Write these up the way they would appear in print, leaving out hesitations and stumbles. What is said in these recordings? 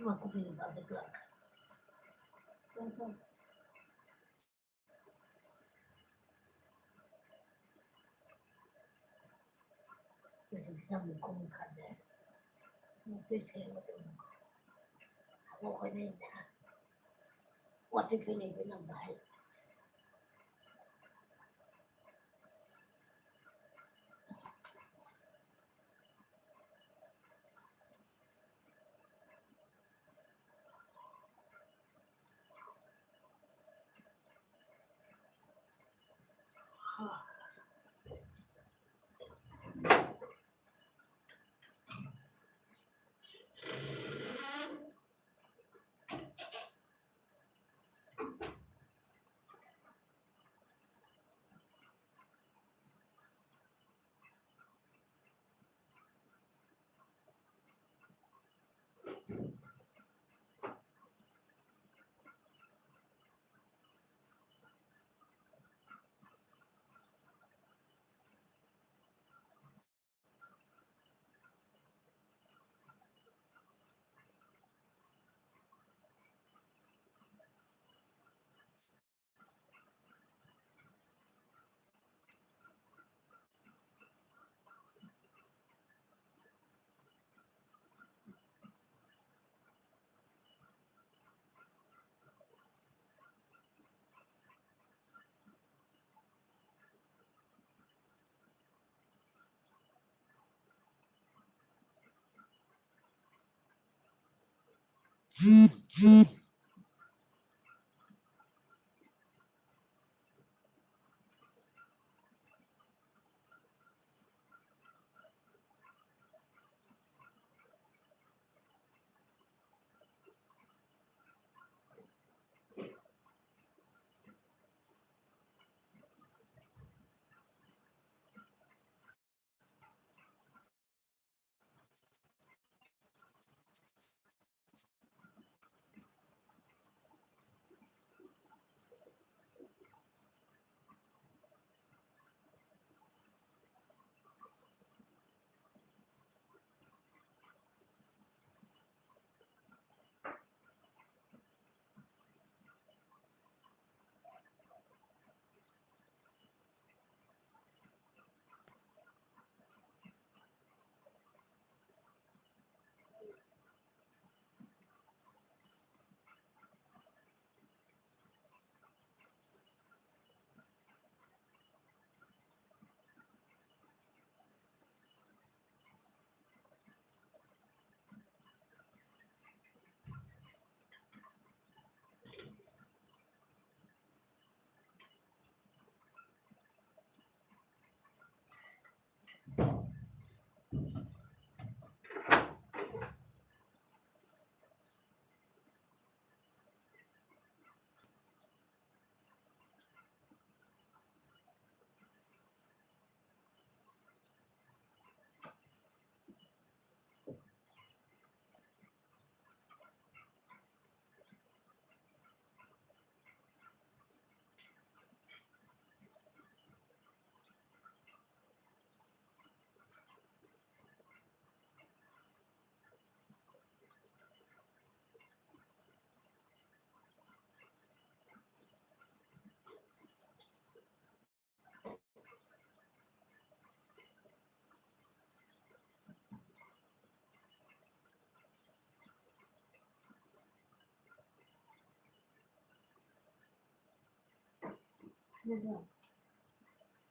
Aku pilih tak dekat. Jadi bisa mengkomunikasi. Mungkin saya mau aku kena dah. Waktu kena benar baik.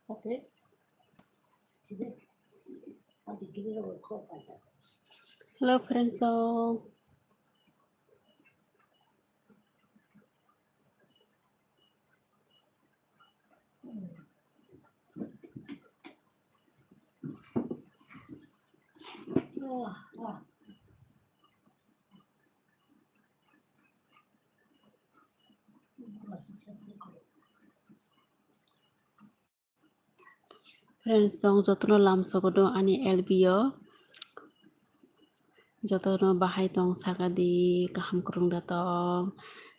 Okay. Hello friends all. Friends song jotno lam sogodo ani LBO jotno bahai tong sagadi kaham kurung datong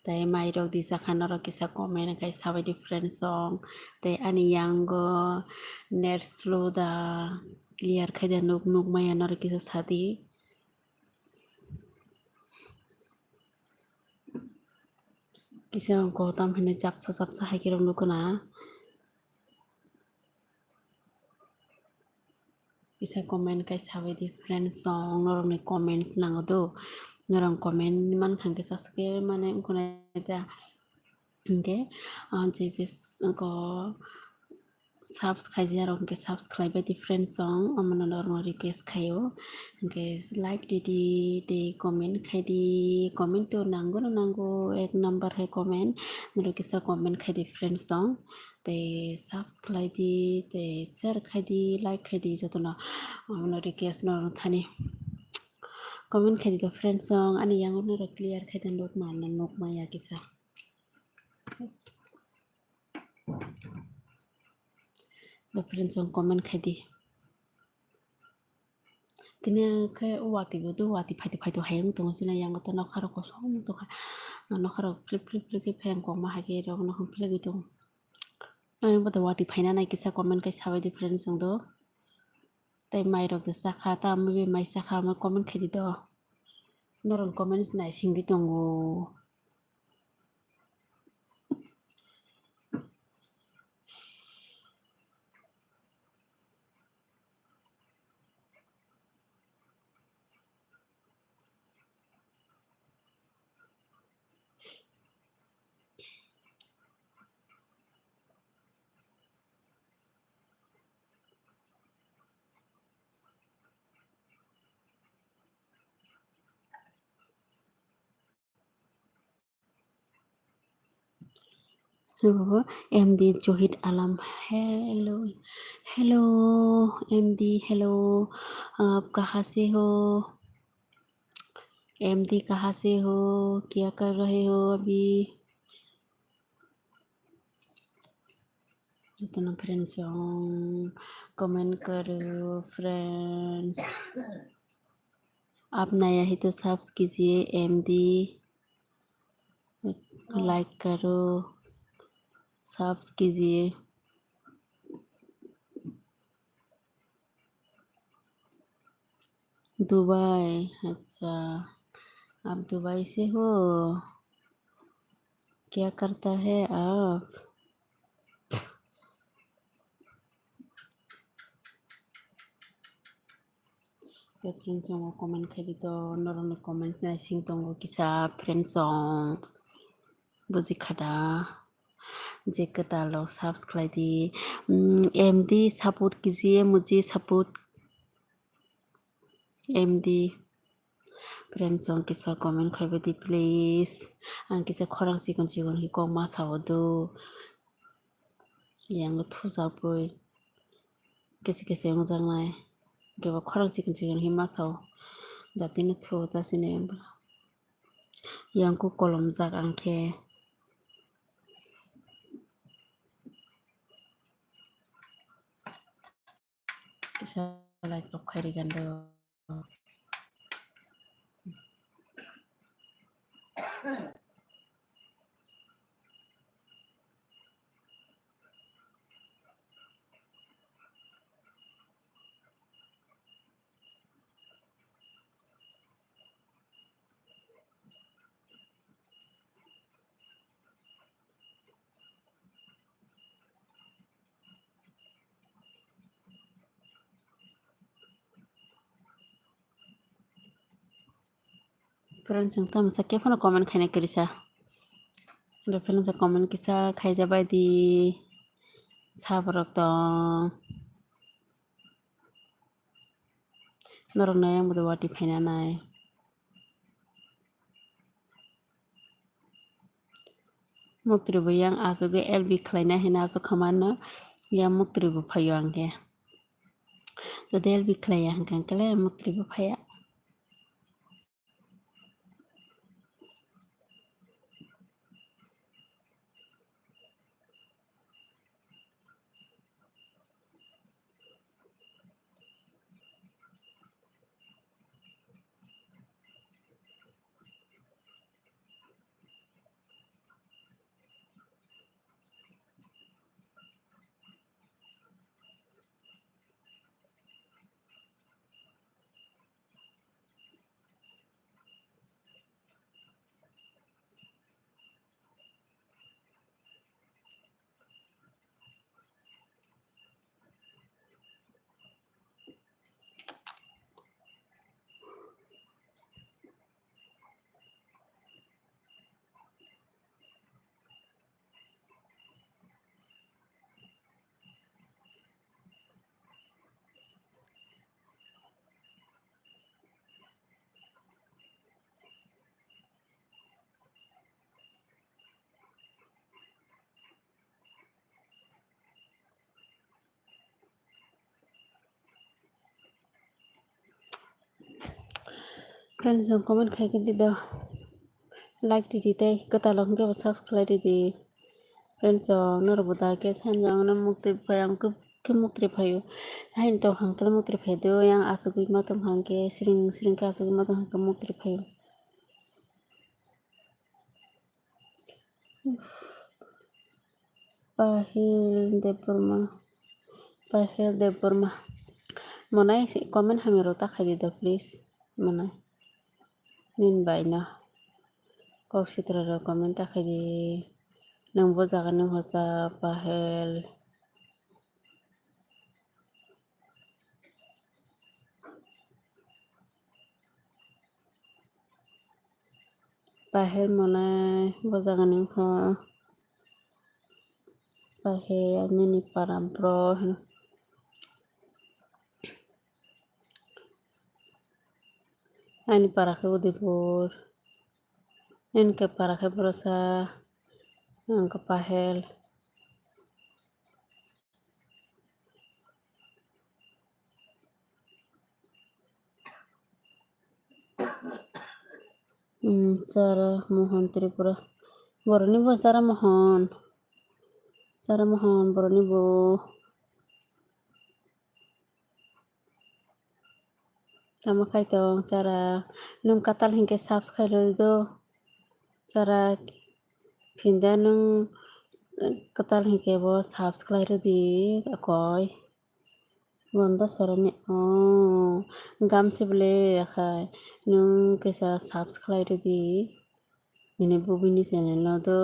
tai mai rok di sakana rok kisa komen kai sabai di friend song tai ani yango net slow da clear khai da nuk maya nor kisa sadi kisa ko tam hene jak sap hai kirong nukuna bisa komen kai sabai di friend song norong ni comments nangodo norong comment man khangke saske mane unkuna da Oke, Jesus ko subscribe jarong ke subscribe different song amana normal request khayo ke like di comment khai di comment to nango ek number hai comment nero kisa comment khai different song te subscribe di te share khai di like khai di jotona amana request nor thani comment khai di friend song ani yang nero clear khai dan nok man nok maya kisa the friend song comment khai di tini ke wati bodo wati phai hayang tong sina yang ta nok kharo ko som to kha nok kharo flip phang ko ma hage rong nok flip gi tong ai bodo wati phaina nai kisa comment kai sabai di friend song do tai mai rok sa kha ta me mai sa kha ma comment khai di do norong comments nai singi tongo so MD Johid Alam hello MD hello आप कहाँ से हो MD कहाँ से हो क्या कर रहे हो अभी इतना फ्रेंड्स कमेंट करो फ्रेंड्स आप नया है तो सब्सक्राइब कीजिए MD लाइक करो सब्सक्राइब कीजिए दुबई अच्छा आप दुबई से हो क्या करता है आप तो फ्रेंड्स कमेंट खाई तो नरम कमेंट ना सिंग तंगो किसा फ्रेंड्स बुझी खादा जे कटालो सब्सक्राइब दी MD सपोर्ट कीजिए मुझे सपोर्ट MD फ्रेंड्स किसा कमेंट खाई दी प्लीज किसा खरang सिकन ही को मा सावदो yang थुजाबोय कैसे मोजांलाय गवा खरang सिकन ही मा साव दातिनो थु दासिने yang को kolom jak angke kisa like rok khairi gando friends yang tam sakya phone comment khaina kirisa the friends comment kisa khai jabai di sabrok tong norong na yang bodo wati phaina nai muktribu yang asuge LB khlaina hina asu khamana yang muktribu phayo angke तो LB khlaya hangkang kala muktribu phaya friends yang comment kayak gitu dah like di teh ketalong ke subscribe di friends yang nor buta ke san yang na mukti payang ke mukti payo hain to hang ke mukti payo yang asugui matung hang ke sering sering ke asugui matung hang ke mukti payo Pahil de Burma Monai si comment hamiro ta khadi da please monai nin baina kok sitra comment ta khadi nang bo jaga nang hosa Pahel Pahel monai bo jaga nang ho Pahel nini parampro ani para ke udipur en ke para ke prosa ang ke Pahel Sara Mohan Tripura boroni bo Sara Mohan boroni bo sama kai tong Sara nung katal hingke subscribe do Sara pinda nung katal hingke bo subscribe di akoy Gonda sorone gamse bole akai nung kesa subscribe di ini bubini channel no do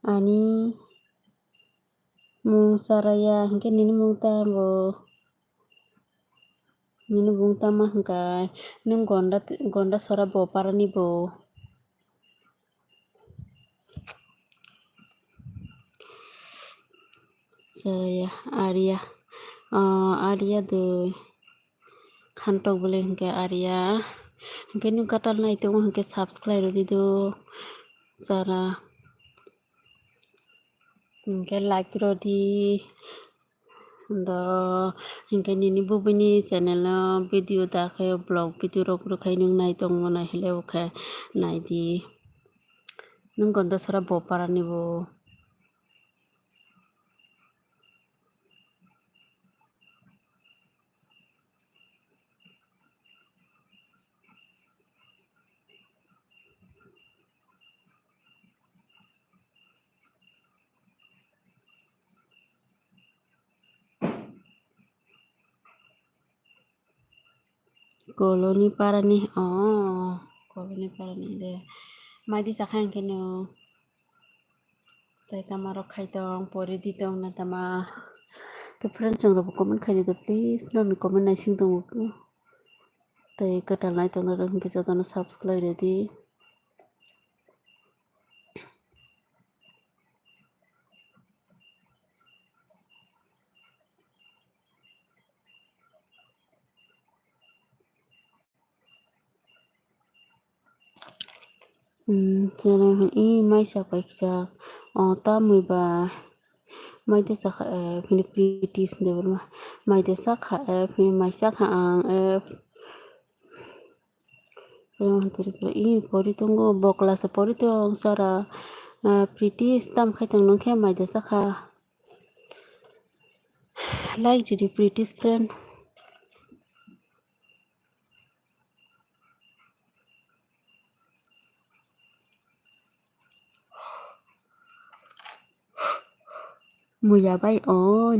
ani mung saraya hingke nini mung tambo nini mung tama hingkai nung gonda sora bo parani bo saraya Arya de khantok bole hingke Arya hingke nung katal nai tongo hingke subscribe di do Sara hingke like rodi do hingke nini bubini channel no video dakai blog video rok rukai nung nai tongo nai hele ukai nai di nung gonda sora bo parani bo koloni parani koloni parani de madi sakhang keno tai tamarok khai tong pori di tong na tama to friends jong robo comment khai de please no mi comment nai sing tong tai katal nai tong na rong ke jodana subscribe ready kena mai sa pai cha ta mui ba mai de sa kha phini pritis de ma mai de sa kha phini mai sa kha pori tongo bokla sa pori tong sara pritis tam khai tong nong khe mai de sa kha like judi pritis friend muya bai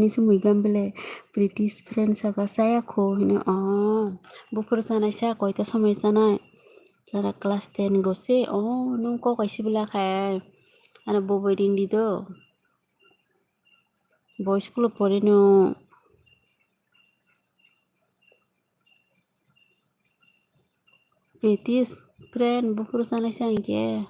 ni su mui gambele british friend saka saya kho hine bufur sana sa koi ta samai sana sara class 10 gose nung ko kaisi bela khai ana bobo ding di do boy school pore no british friend bufur sana sa ke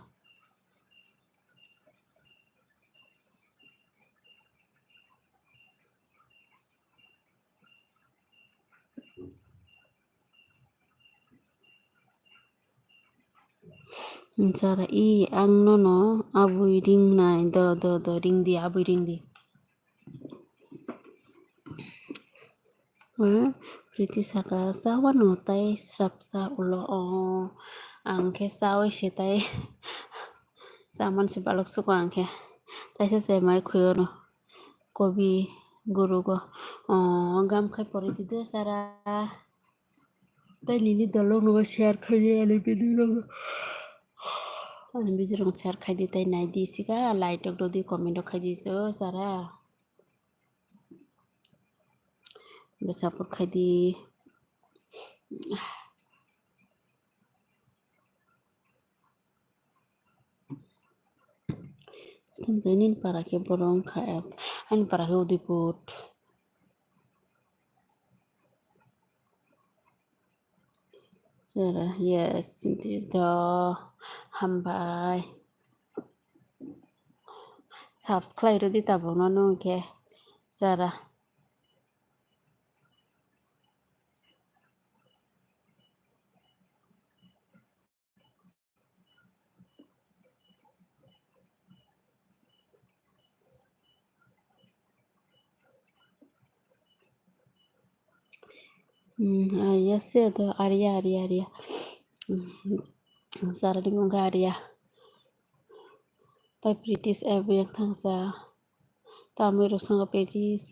Cara I ang nono abui ring nai do ring di abui ring di. Priti saka sawa no tai srap sa ulo o angke sawa se tai saman se balok suko angke tai se mai khuyo no kobi guru go gam khai pori dido sara tai lili dalok no share khai ani bidu share khai di tai nai di sika like tok do di comment khai di so sara support khai di Sampai para ke borong khaep ani para ke udiput Jara yes do hambai subscribe ro di tabono no ke jara yes do Arya Jara di mongga Arya tai British yang thangsa tamir sanga British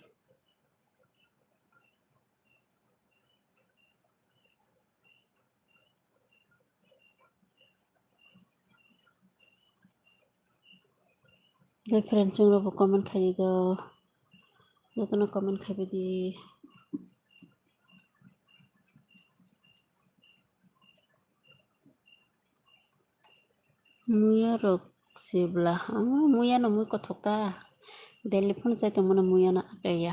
dai friends ro comment khai do jotono comment khai di muya rok sibla muya no mui kothok ta daily phone chai to mona muya na ya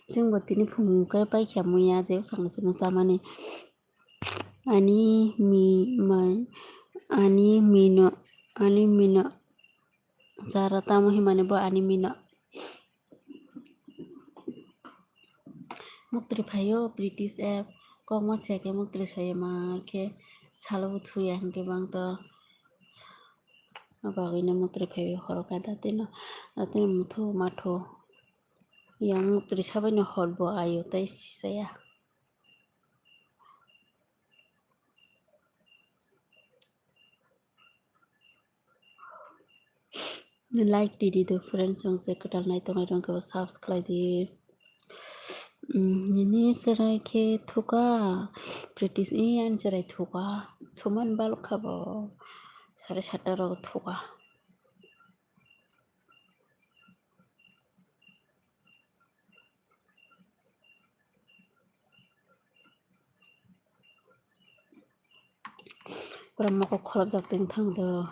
Jung tini phung kai pai kha muya jeu sang sung samani ani mino cara tamu himane bo ani mino muktri phayo British app kongma seke muktri sayo ma ke salo thuya hangke bang to bagina muktri phayo horoka datino mutho matho yang muktri sabai no holbo ayo tai sisaya like didi do friends song se katal nai to nai ko subscribe di ini serai ke thuka British an serai thuka thuman bal khabo 7:30 ro thuka Pura ko kholap jak ting thang do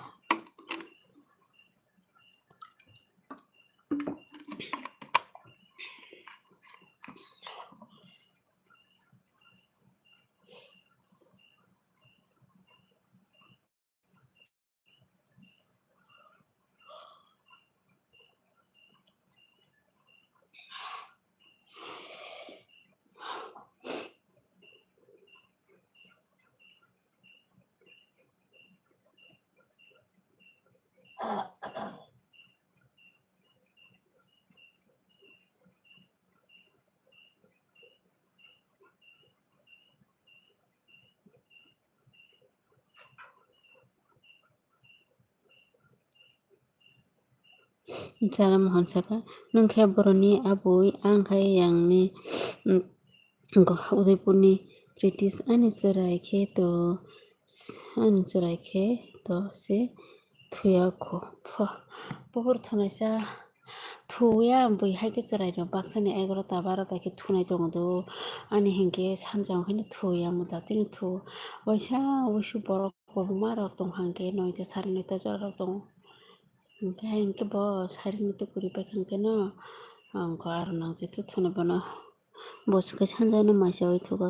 Cara mohon saka nungkhe boroni abui angkai yang ni Udaipurni British ani serai khe to se thuya kho pohor thunaisa thuya bui haike serai no baksani 11ta 12ta ke thunai tongo do ani hengke sanjang khani thuya muta tini thu oisu borok kolma rok tong hangke 9ta 9:30 jora tong hengke bo 9:30 pai hangke no angko aro nang jetu thuna bono boskai sanjano maisa oi thuga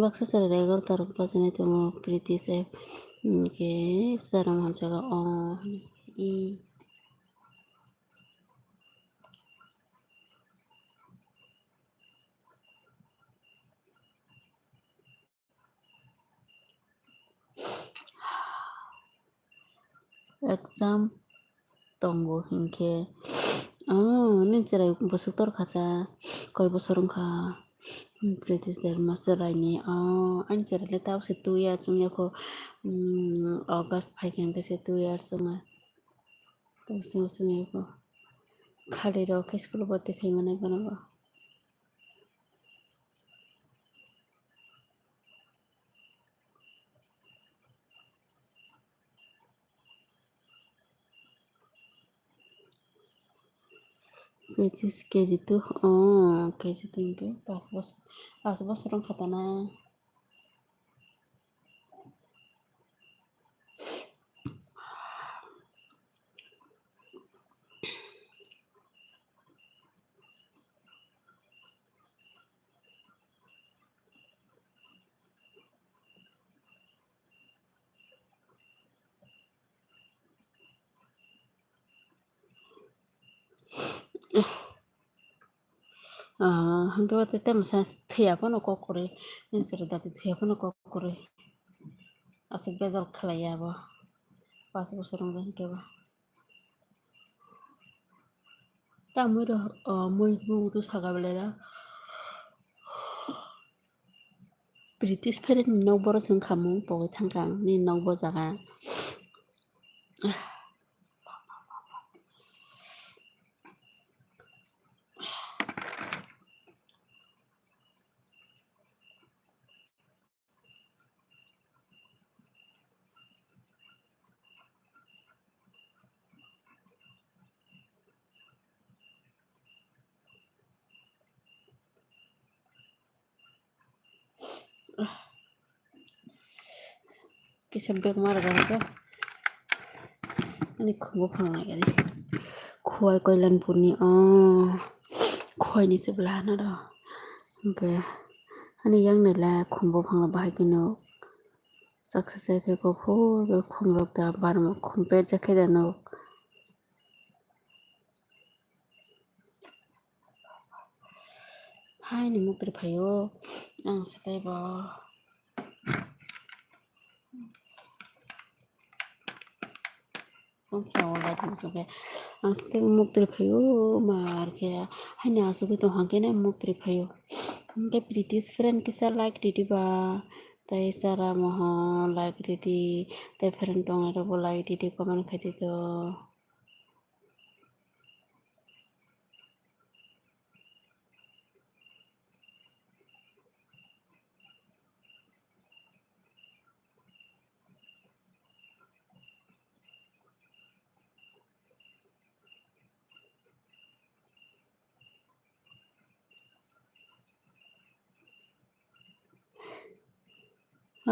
baksa sara 11ta rok bajane tongo British app ke sara manchaga i exam tonggo hingke nincerai bosoktor kaca koi bosorong ka British der master raini ani cerai tau se 2 years sungya ko August phaikeng ke se 2 years sunga tau sungya ko khali ro ke school bote khai mane kono British KG2 KG2 hingke 5 bosorong khatana hingke bote temsa theiyapono kokore nincerai dati theiyapono kokore asok bezal khlaiya bo 5 bosorong hingke ba ta moi tu saga belera British fere ni nog boro song khamu pogoi thangkang ni nog bo jaga kisa beg mar ga ani khungo phangna gari khoi koilan purni khoi ni sebla na ro hingke ani yang nela khumbo phangna bahai kino success ke ko pho khumrok ta barmo khumpe jakhe dano hai ni mukri phayo ang setai bo Flower juga ang setai mukri phayo mar ke hai ni asu to hangke na mukri phayo hingke British friend kisa like didi ba tai sara moho like didi tai friend tong ero bo like didi comment khati to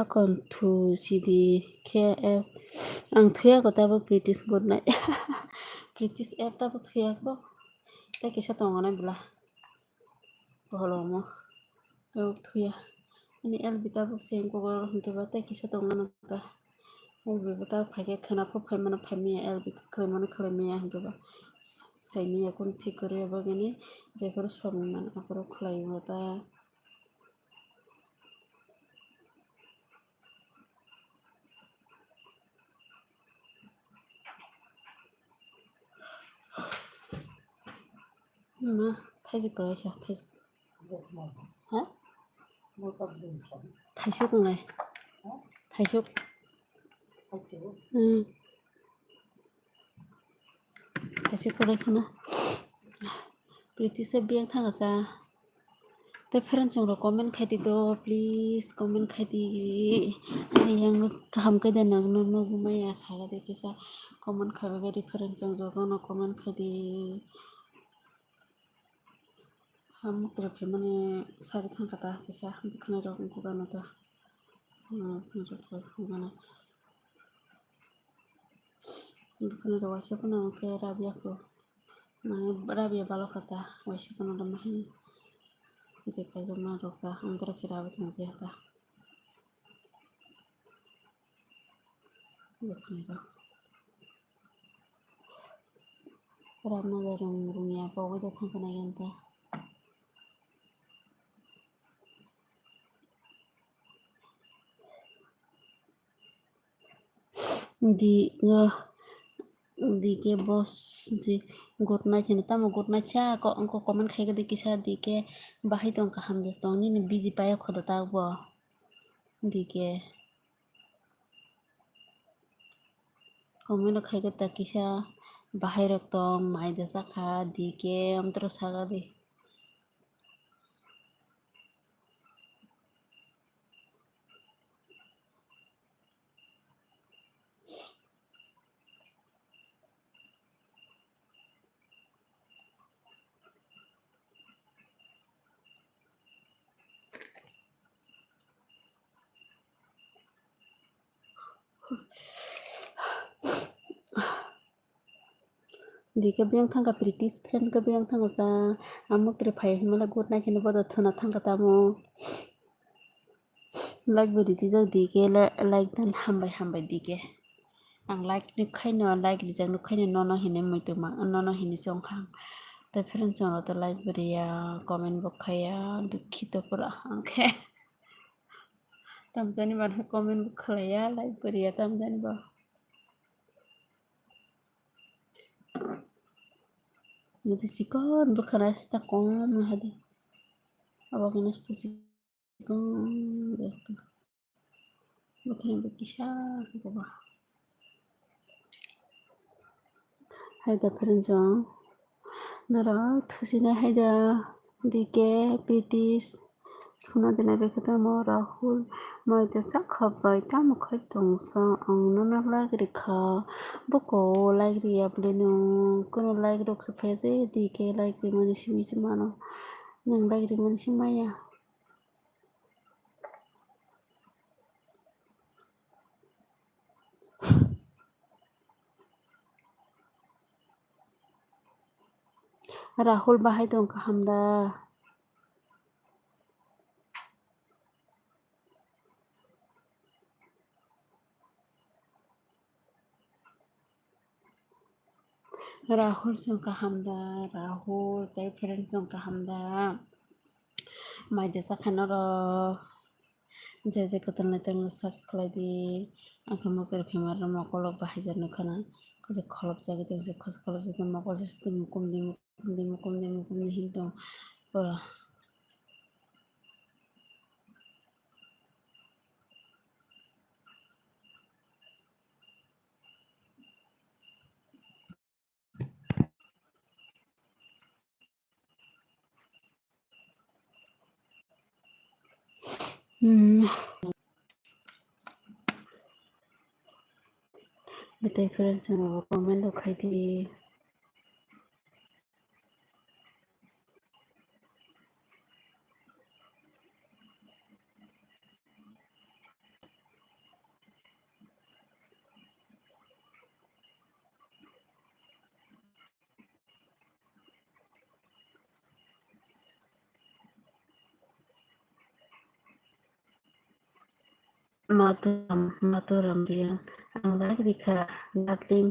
akon thu sidi KF ang thuya ko tabo British good night British app tabo thuya ko tai kisa tongana bula bolomo thuya ani LB tabo sen ko hingke ba tai kisa tongana ta LB ta phaike khana pho phaimana phaimiya LB khlamana khlamiya hingke ba saimiya kon thik kore ba gani jeforo somman akoro khlaiyo ta थाइजौ गलायसा थाइजौ थाइजौ गंलाय थाइजौ थाइजौ गलायखौनो British biang thangasa te friend chong ro comment khati do please comment khati ani yang ham ka den no gumaya saga de kisa comment khabe ga friend chong jo no comment khati ham tre mane sari thangkata kisa bukhna ro ko gana ta bukhna ro wasa kono ke rabia ko mane rabia balo kata wasa kono ro mahi jeka jama rokta andra khira batang jehta bukhna ro ramna rong rungya pogoi da thangkana yanta di dike bos je gotna chene tamo gotna cha ko angko comment khai gadi kisa dike bahai tong ka hamdes tong ni busy paya khoda ta bo dike comment khai gata kisa bahai rok tong mai desa kha dike amtro saga di dike biang thangka British friend ka biang thangka sa amuk tre phai himala gotna chene bodo thuna thangka tamo like bodi tijak dike like dan hambai dike ang like ni khaino like rijak no khaino nono hine muituma nono hine songkhang ta friend chong to like bodiya comment bo khaya dukhito pura angkhe tamjani bar comment bo khlaya like bodiya tamjani bo jadi sikon bo khana sta kom hadi aba kana sta sikon bekto bo khana bekisha bo haida friend chong nara thusina haida dike British thuna dina bekata mo Rahul maite sakha bai tam khai tongsa ang nana lagri kha boko lagri ableno kono lagri rok sa phese dike lagri mani simi mano nang lagri mani simaya Rahul bahai tong ka hamda Rahul song ka hamda Rahul tai friend song ka hamda mai desa khanaro je kotan na tang subscribe di angka mokor phimar mokolo bahai jarno khana kose kholop jagi tong je khos kholop jagi mokol je mukum di hin tong pura betai friend song comment lo khai di maturam dia ang lagri kha lagling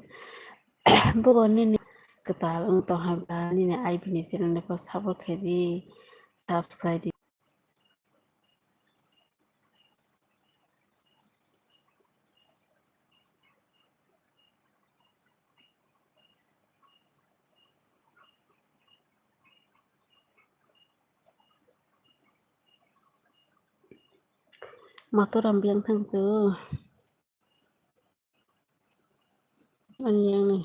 bogo nini ketal untuk hamba nini ai bini sirang ne ko sabor khedi subscribe di maturam biang thang su ani yang ni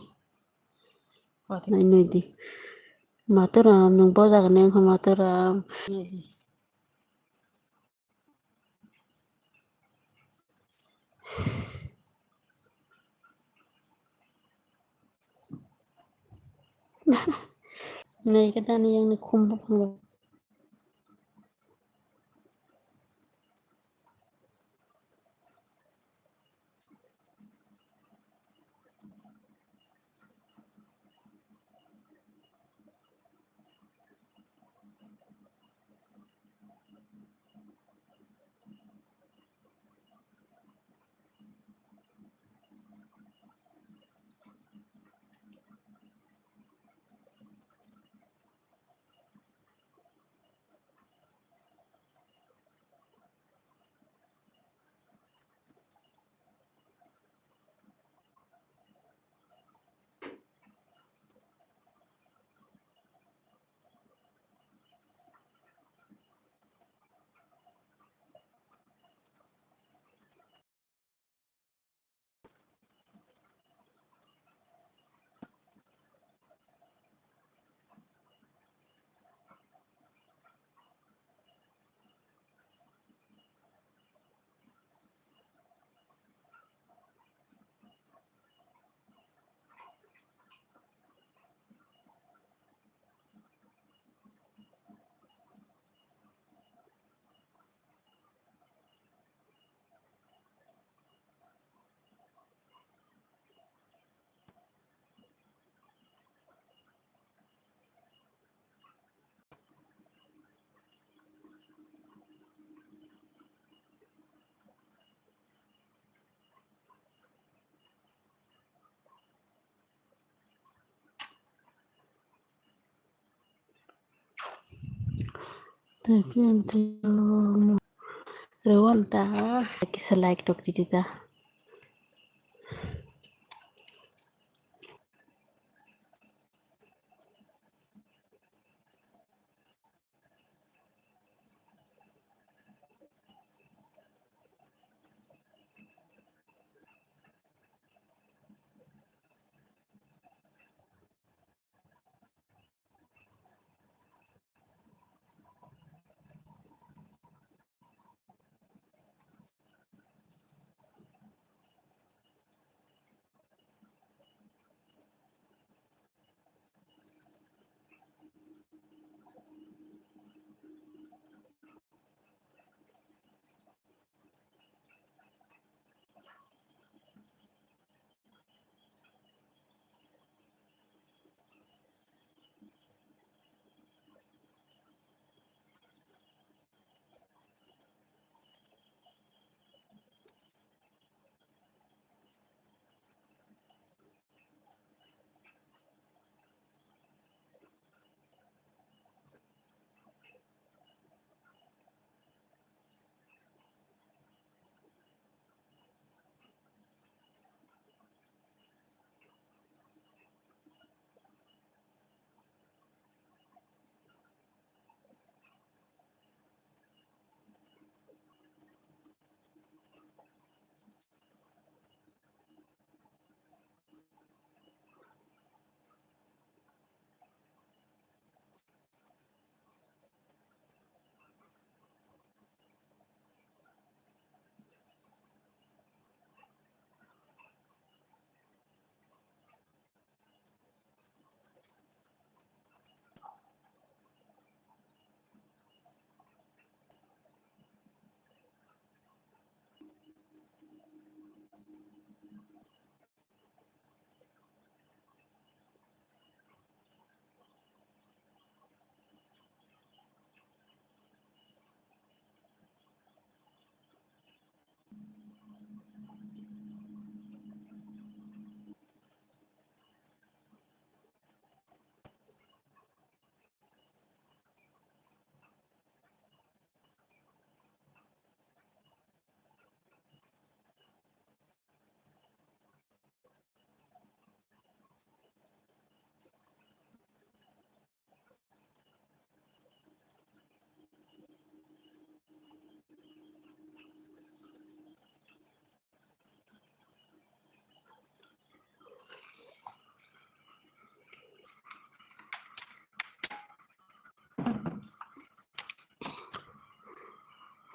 nai noi di maturam nung bo jaga neng ko maturam nai kada ni yang ni khum phang Rewanda kisah like dok di kita.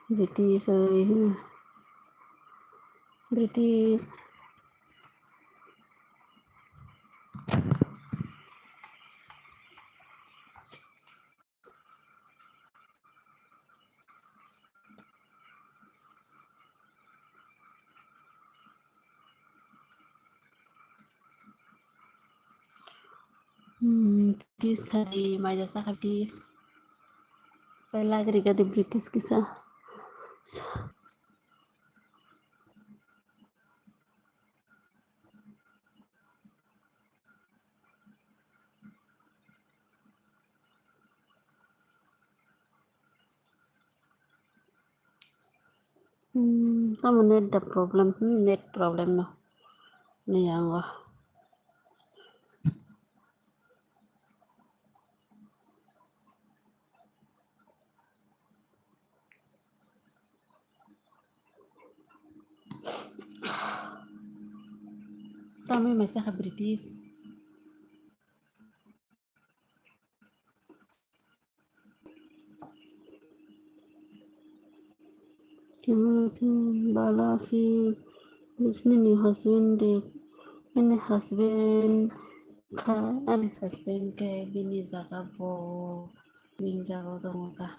British, British. British hari Maja Sakabdis. Saya lagi di British kisah. Kamu net the problem, net problem no. Nih yang wah. Kami masih ke British. Bala si ini husband ini husband ke bini zakapo minjaro dong ka.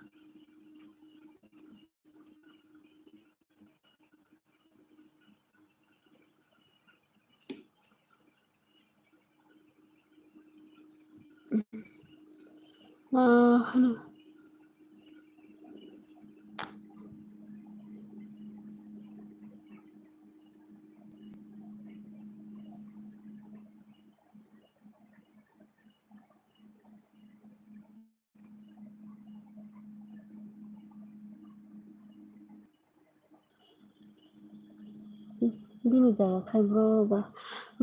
bini jaga khai bro ba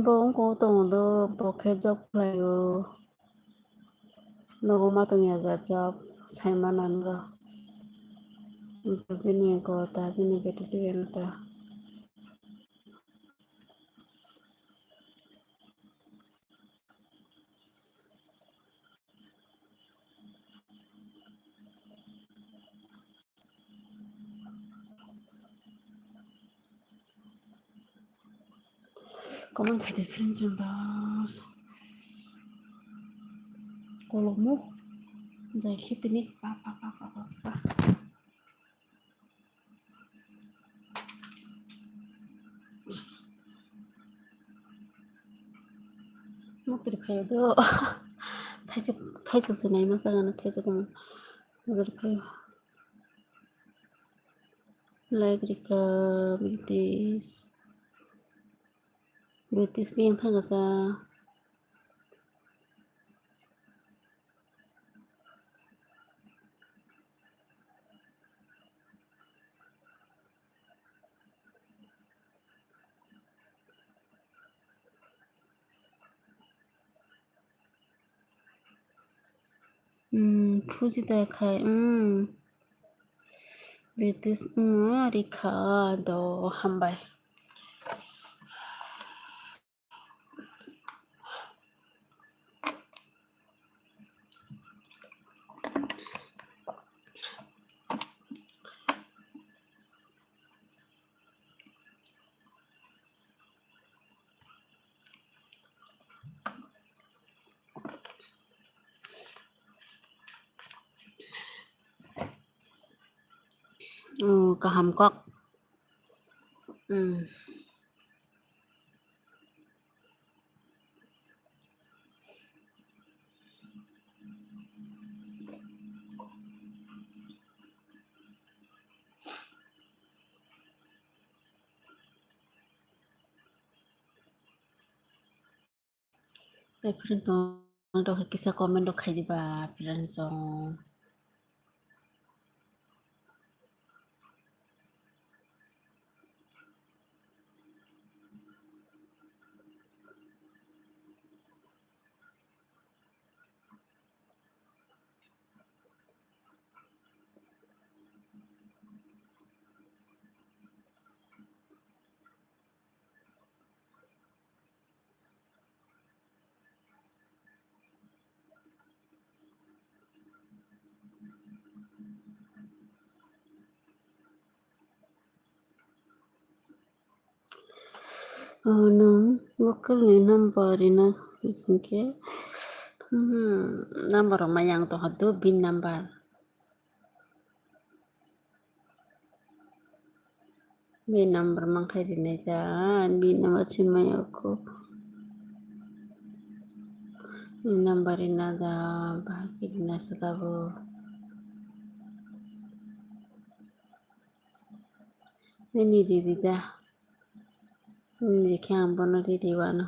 bong ko tong do bokhe job khlaio nogo ma tong ya za job saima nan ro bini ko ta bini betu ta comment khai different jambas kolomu jai khitini pa pa pa pa pa pa muktir khayo do thaisuk senai ma kana thaisuk ma muktir khayo like rika British bing thanga sa Fujita khai British rika do hambai kaham kok different do kisa comment do khai diba piran song no local ni number ina ke number mayang to hadu bin number bin number mangkai dinai jan bin number chimay ako bin number ina da bahagi dina salabo ini didi da ini kya bono didi wano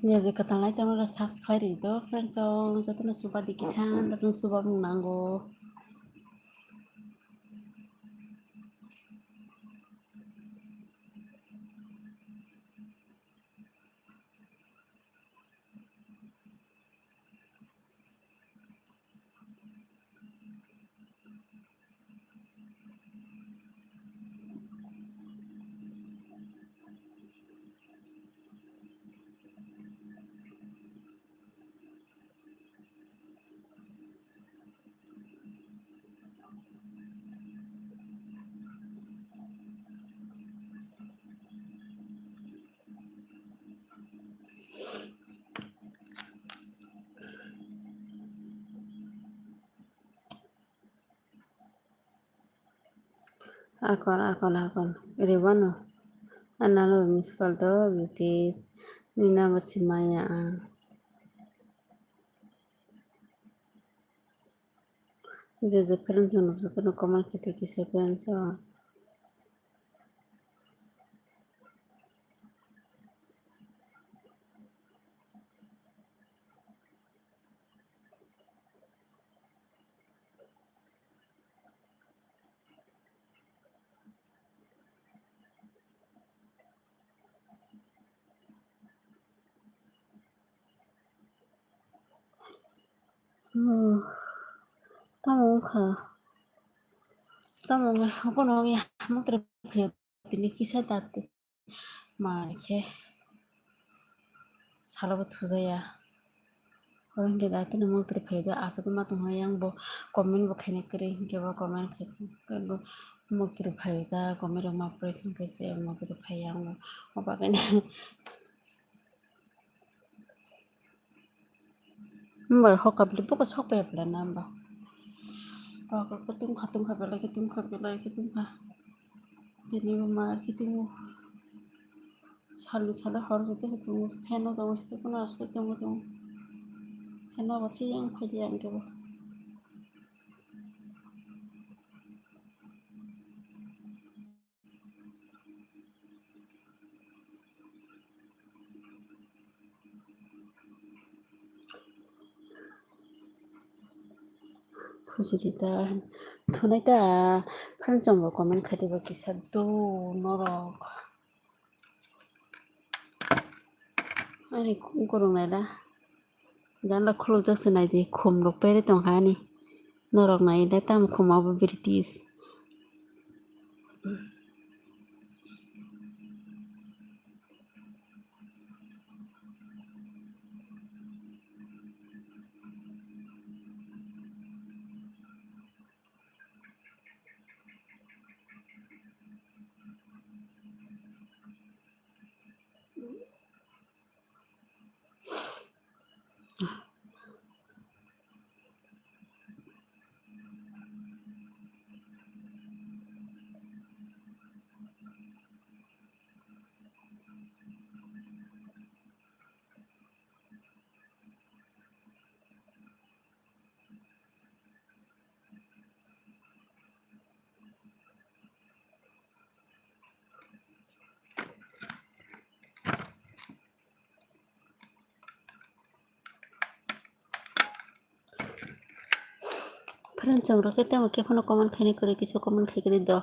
Ya kata lain tamu udah subscribe itu friends so jatuh nasuba di kisan dan nasuba menanggo. Akon. Iribano. Analo miss call to beauties. Nina Masimaya. যে friends জন সাথে কমাল খেতে কিসে friends tamong ka tamong ako no ya mo trabaho tini kisa tate marche salabat huzaya orang ke dati na mo trabaho asa ko matong hayang bo comment bo khane kare ke ba comment ke mo trabaho da comment ma pre ke se mo trabaho yang mo ba kane mbak hokap lipo ko sok pe plan namba Kakak ketung kabel ketung tini mama ketung sali harus itu ketung feno dong itu pun harus ketung feno pasti yang yang ke Fujita tunai ta pan jombo komen khati ba kisa do norok ani kurung nai da dan la khulu ja sunai di khum rok pere tong hani norok nai da tam khuma ba british Friends jong ro kete mo ke phono comment khani kore kisu comment khai kare do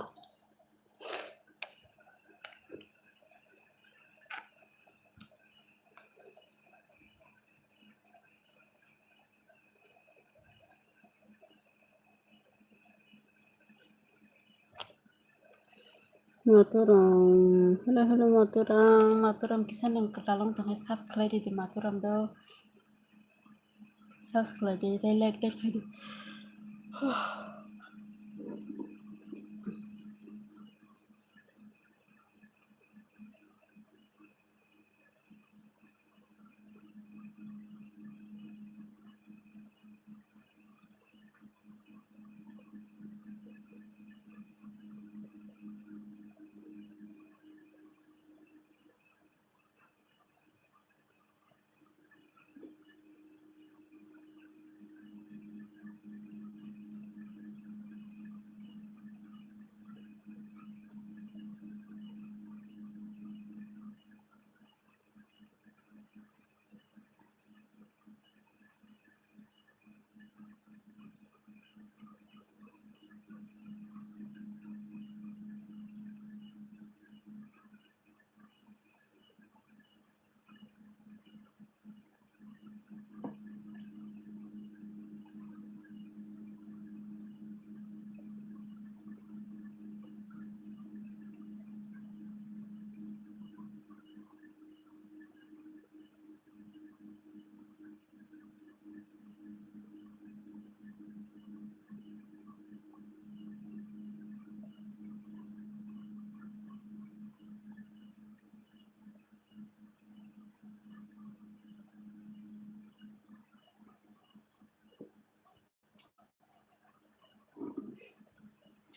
hello maturam kisan yang ketalong tong subscribe di maturam do subscribe di like khai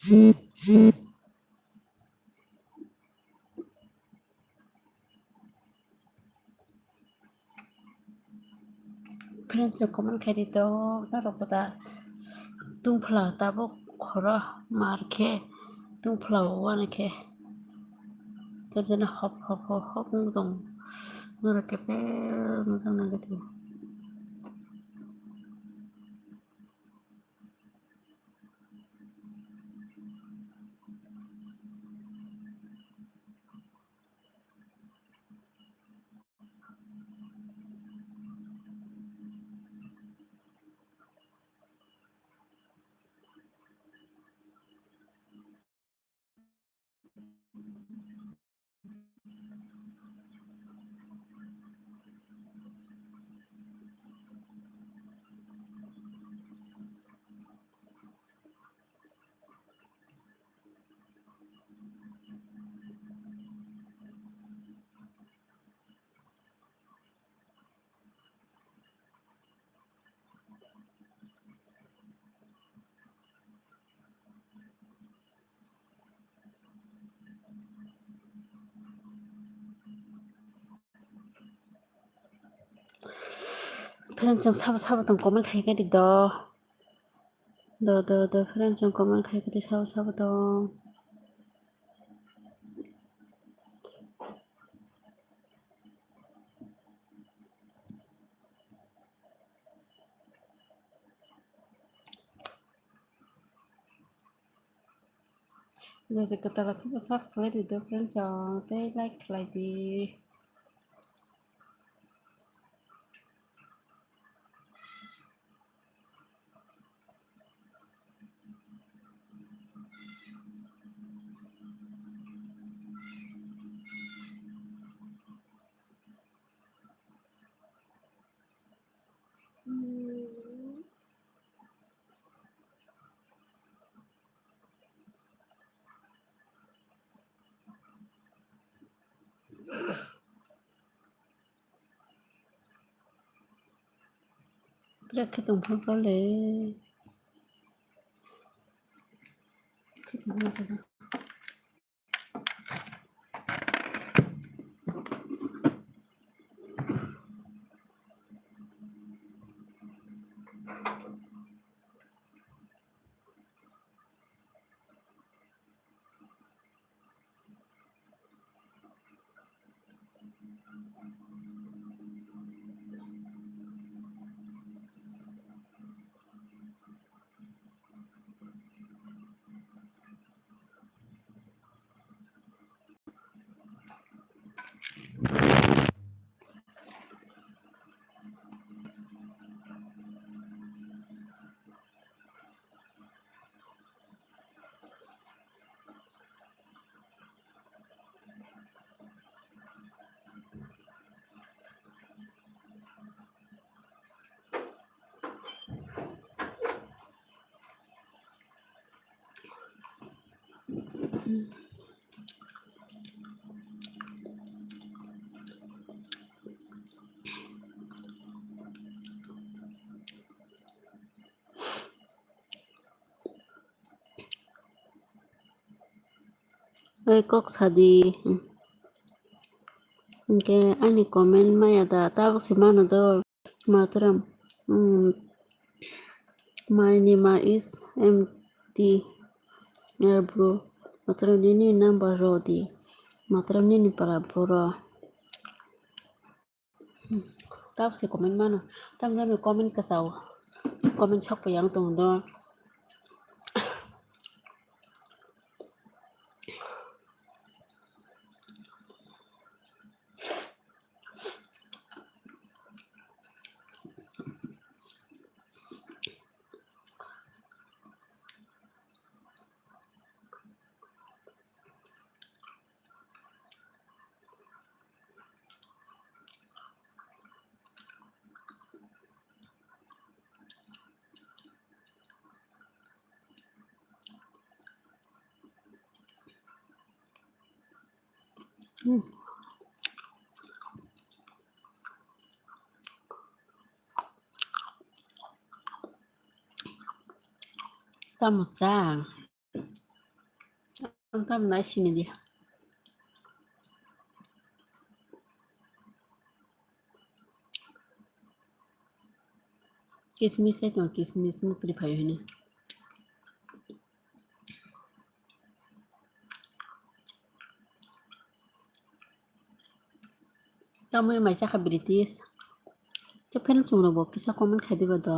Friends yang komen kayak itu, nah rokota tung pula tabok kora marke tung pula wana ke jadi hop hop hop hop nung nung kepe nung negatif. Friends yang sahabat-sahabat yang komen kayak gitu do friends yang komen kayak gitu sahabat-sahabat dong. Jadi kita lagi subscribe itu friends yang they like lagi. Udah ketemu kali. Ketemu sana. Kok sadi. Oke, ani komen maya da tabok si mano do matram. My name is empty bro. Matram nini number rodi. Matram nini para bro. Tabok si komen mano. Tam jami komen kasau. Komen chok pa yang tong do. Tam jang. tam na sini dia. Kismis itu kismis mutri payo ini. Kamu yang masih British. Cepen cuma bo kisah komen kadi bado.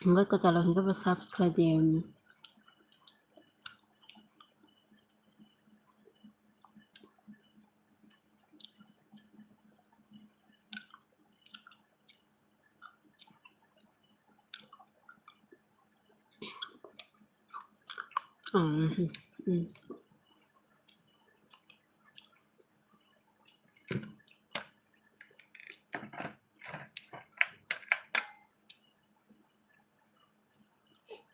Enggak ko chalo enggak ba subscribe dia.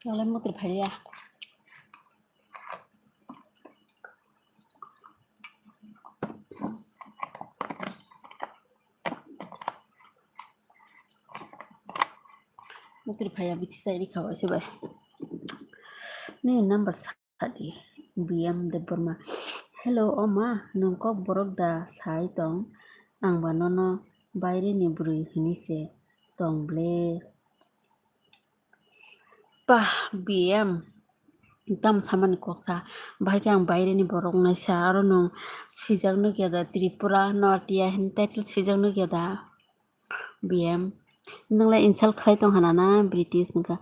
Kalian mau terbayar ya? Mau terbayar biti saya di kawah coba. Nih number tadi BM de Burma. Hello Oma, nungkok borok da sai tong ang banono বাইরে ni brui hinise tong ble. Bah BM tam saman koksa bahai ang বাইরে ni borok na sa aro nung sijak no gyada Tripura North ya hin title sijak no gyada BM nungla insal khai tong hanana British nungka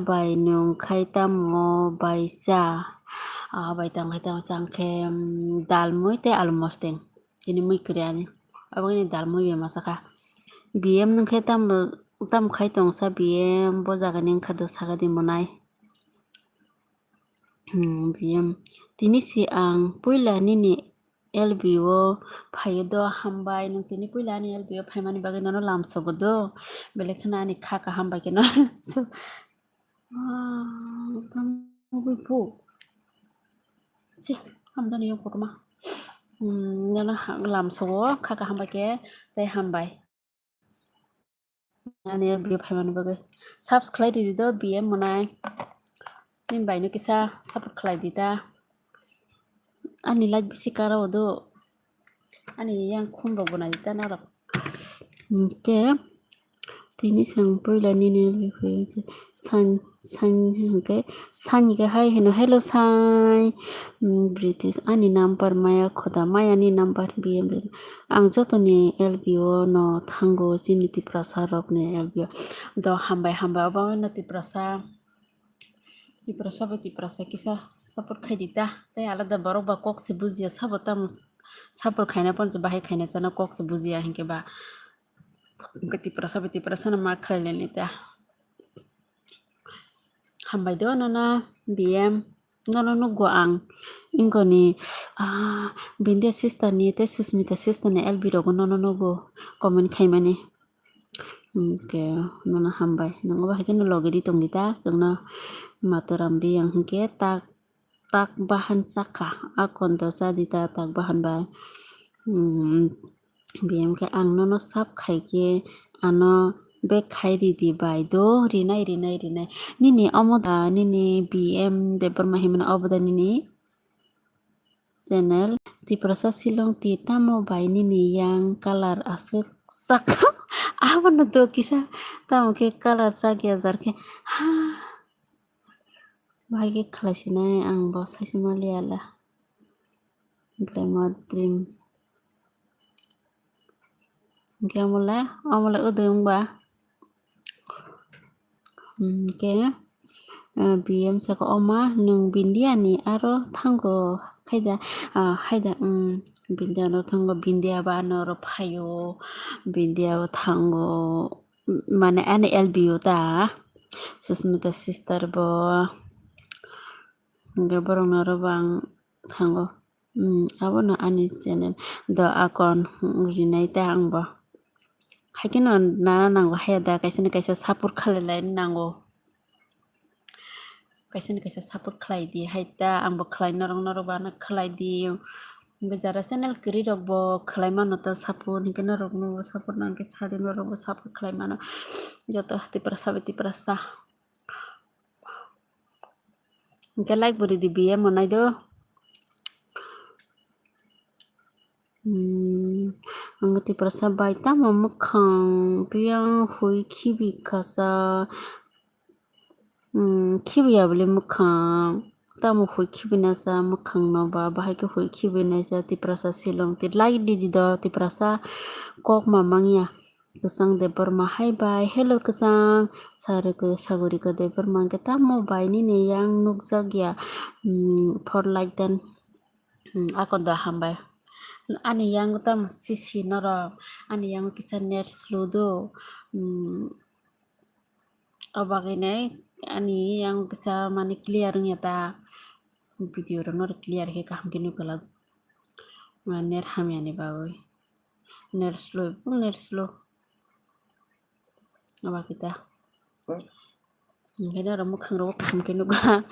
bai nung khai tam mo bai cha bai tam khai tam changke dalmoi te almosteng ini mui kriani abang ini dalmoi be masaka BM nung khai tam khai tong sa BM bojaga ning khado sagadi monai BM tini si ang puila nini LBO phayo hambai nung tini puila ni LBO phaimani bagai nono lamsogodo belekhana ni khaka hambai ke nono so tam mobi pu che hamdani yo potma nono lamsogo khaka hambai ke tai hambai ani LBO phaimani bagai subscribe di do BM monai nin bai no kisa support khlai dita ani like bisi kara odo ani yang khumro bona dita na rok ke tini sang poila nini san ke hai heno hello sai British ani number maya khoda maya ni number BM ang joto ni LBO no thango jiniti prasarok ne LBO do hambai obo no ti prasa kisa support khai dita tai alada borok ba kok se buzia sabotam support khaina pon bahai khaina chana kok se buzia hinke ba ti prasa na ma khaile nita hambai do nana BM no go ang ingoni bindia sister ni te susmita sister ne LB rogo no go comment khaimani ke nona hambai nongo ba hakin logedi tongdita sungna matoramri yang hingke tak bahan caka akon dosa dita tak bahan ba BM ke ang nono sap khaike ano bek khai di bai do rinai nini amoda nini BM de Burma himna oboda nini channel ti prasa silong ti tamo bai nini yang color asuk saka abano do kisa tamo ke color sagya jarke ha bahagi khlaisina ang bo saisima liala glamour dream gamula amula udung ba ke BM saka oma nung bindia ni aro thango khaida haida bindia no thango bindia ba no ro phayo bindia thango mane ani LBO ta susmita sister bo gaborong no ro bang thango abono ani channel do akon rinai ta angbo haikino nana nango hayada kaisa support khalai nango kaisa support khlai di haita ambo khlai norong ba na khlai di jara channel kiri rok bo khlai mano ta support ni kena rok no support nang ke sadi norong bo support khlai mano joto ti prasa hingke like bo ridi BM monai do ang tipra sa bai tamo mukhang piyang hui khibi kasa khibiya bole mukhang tamo hui khibina sa mukhang no ba bahai ke hui khibina sa tipra sa silong ti like di do tipra sa kok mamangya kesang de berma hai bai hello kesang sare ke sagori ke de berma ke tamo bai ni ne yang nukjagya for like dan akon da hambai ani yang tam sisi nara ani yang kisa net slow do abagine ani yang kisa mani clear ngeta video ro nor clear he kaham kinu kala net hamiani bagoi net slow aba kita ngene ro mukhang ro kaham kinu kala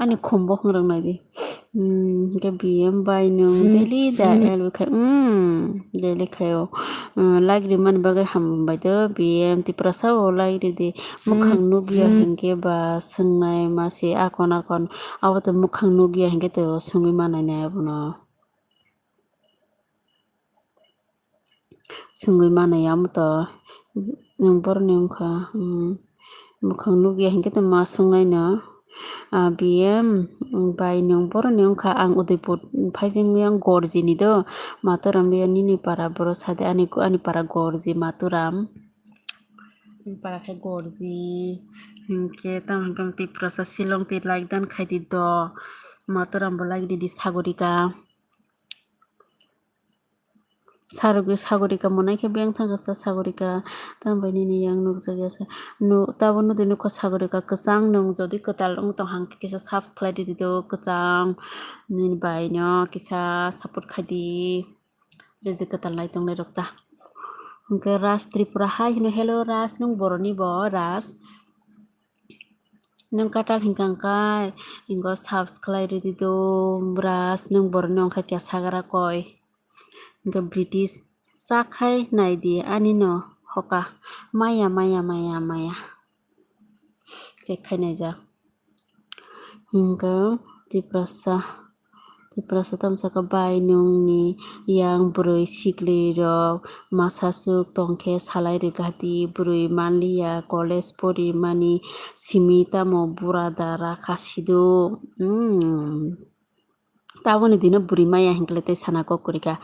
ani khombo hungrang nai di ke BM bai nung daily da elu khai daily khayo like ri man bagai ham bai do BM ti prasa o like ri di mukhang nugia hingke ba sungnai masi akon awato mukhang nugia hingke to sungui manai na abono sungui manai amuto nung bor nung kha mukhang nugia hingke to ma sungnai na BM bai nung bor nung kha ang Udaipur phaijing yang gorji ni do matoram nini para boro sade ani para gorji matoram para khai gorji hingke tam ti prasa silong ti like dan khai di do matoram bo like di sagorika sagorika monai ke beng thang sa sagorika tambai nini yang nukjagya sa tabo nudi nukha sagorika kesang nung jodi ketal ong tong hang kisa subscribe di do kesang nini bai no kisa support khadi jeje ketal lai tong lai rokta hingke ras tripura hai hello ras nung boroni bo ras nung katal hingkang kai ingo subscribe di do ras nung boroni ongkha kya sagara koi hingke British sakhai nai di ani no hoka maya cekhai nai ja hingke tiprasa tamsaka bai nung ni yang burui sikli rok masasuk tongkhe salai rigati burui manliya college pori mani simi tamo buradara khasido taboni dino buri maya hingkle tei sana kokurika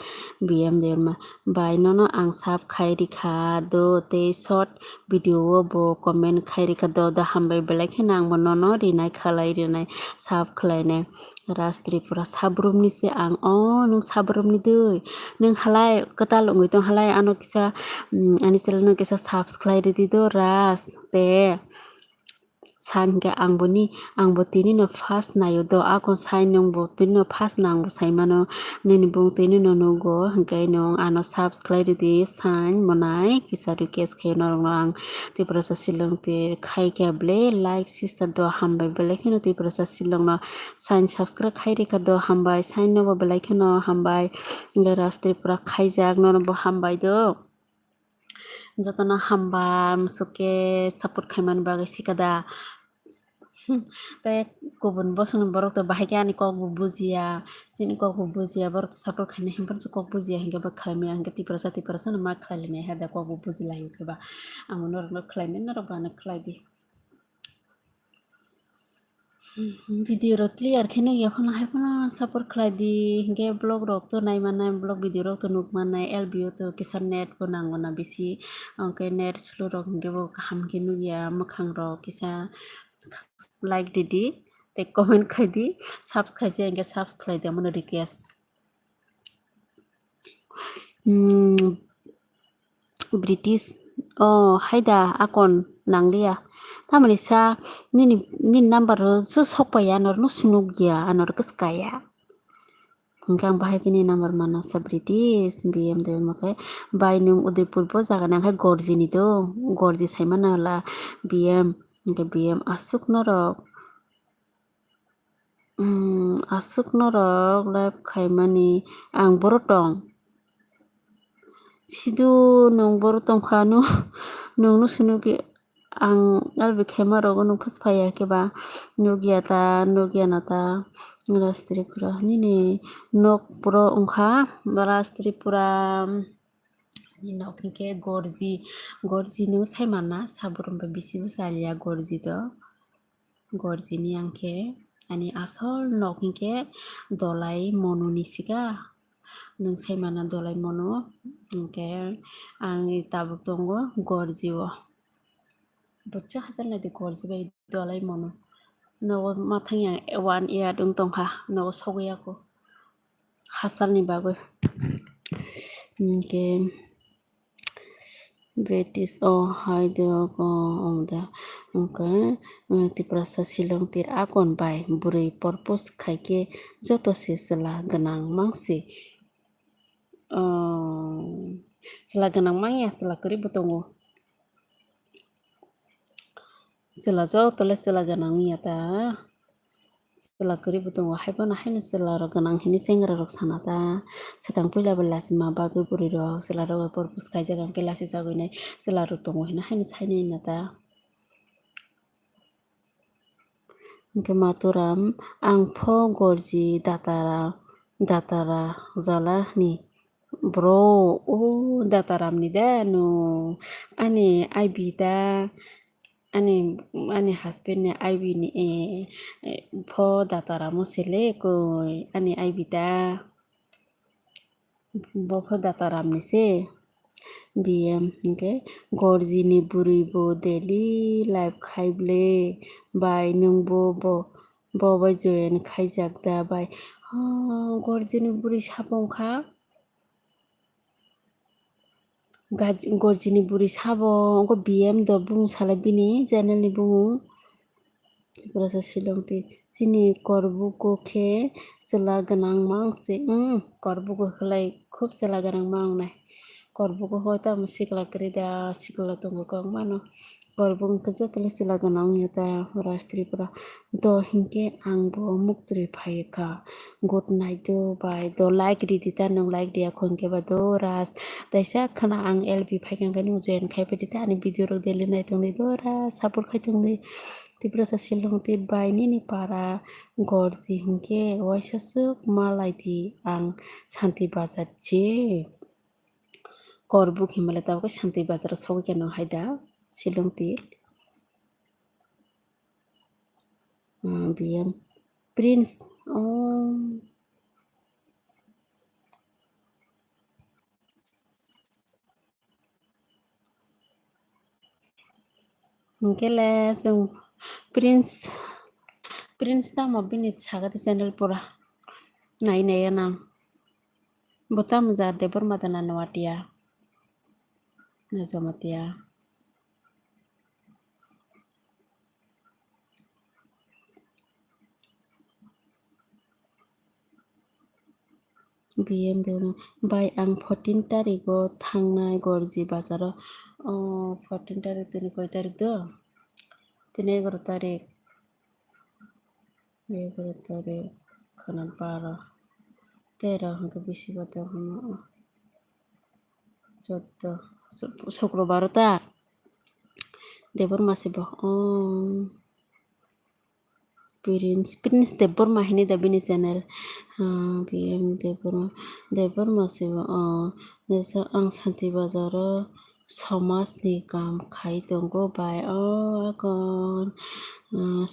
BM derma bai nono ang sab khai rikha do tei short video o bo comment khai rikha do hambai belai khe nang bo nono rinai khalai rinai sab khlainai ras tripura sabrum ni se ang nung sabrum ni dui nung halai ketal ongoi tong halai ano kisa ani channel no kisa subscribe ri do ras te san ke angbo tini no first nayo do akon sai nung bo tini no first nang bo sai mano nini bung tini no nugo hingkai nung ano subscribe di san monai kisa request khayo norong ang ti prasa silong ti khai kya ble like sister do hambai belai kheno ti prasa silong no sign subscribe khai rika do hambai sign no bo belai kheno hambai rastri pura khai jak no bo hambai do jotono hamba musuke support khaiman bagai sikada tei kubun bosong borok to bahai ani kok bo bujia sini kok bo bujia borok support khaina himpan kok bujia hingga ba khlaimya hingga ti prasa no ma khlailene hada kok bo bujila hingga ba amonor no khlaine noro ba na khlai di video ro clear kheno ya phana hai phana support khlai di hingge blog rok to nai manai blog video rok to nuk manai lbo to kisan net bo nango na bisi angke net slow rok hingge bo kaham ke nugia mukhang rok kisa like didi te comment khai di subscribe je hingge subscribe de mono request British haida akon nanglia tamani sa nini number so sokpaya anor no sunugya anor keskaya hingkang bahai kini number mana sa British BM de makai bai nung Udaipur bo jaga nang hai gorji ni do gorji saimana la BM hingke BM asuk norok live khaimani ang borotong sidu nung borotong khanu nung no sunugi ang albi khemaro gonung phusphaya keba Nogia nata rastri pura nini nok puro ongkha rastri pura ni nok hingke gorji no saimana saburum bisi busalia gorji to gorji ni angke ani asol nok hingke dolai monu ni siga nung saimana dolai mono hingke ang tabuk tongo gorji o boccha hajar nadi gorji bai dolai mono nogo mathang 1 year dung tongkha nogo sogya ko hasal ni bagoi hingke Betis haide ko ongda ongka tiprasa silong tir akon bai burui purpose khaike joto se sela ganang mangsi sela ganang mangya sela kori botongo sela jotole sela ganang miyata sela kori botongo haibana haino sela ro ganang hini sengra rok sanata sekang puila belasi ma bagoi burui rok sela ro purpose khaijak angke lasi jagoinai sela ro tongo hina haino sainai nata hingke maturam ang pho gorji datara jala ni bro dataram ni de no ani aibida ani husband ni aibi ni pho dataramo sele koi ani aibida bo pho dataram ni se BM hingke gorji ni burui bo daily life khaible bai nungbo bo bai join khaijak da bai gorji ni burui sabongkha gorji ni burui sabo onko BM do bung sala bini channel ni bung tiprasa silong ti chini korbuko khe chela ganang mangse korbuko khlai khub chela ganang mangnai korbuko hoita sikla krida sikla tongo kong mano korbung ke jotole sila ganang yata rastri pura do hingke angbo muktri phaika good night do bai do like dita nung like dia khonke ba do ras taisa khana ang LB phaikan kanu join khaipa dita ani video rok daily nai tongni do ras support khaitongni tiprasa silong tir bai nini para gorji hingke waisa suk malai di ang Shanti Bazar je korbuk himale tabko Shanti Bazar sogi keno haida silong tir BM Prince hingkele sung Prince tamo bini sagati channel pura nai nang bota mujar debor madana nawatia najomatia BM dono bai ang 14 tariko thangnai gorji bazaro 14 tarik tini koi tarik do tini 11 tarik khana 12 13 hingke bisi bato 14 শুক্রবার ta debor masibo Prince debor mahini da bini channel BM debor masibo desa ang Shanti Bazar समाज ni kam khai tongo bai akon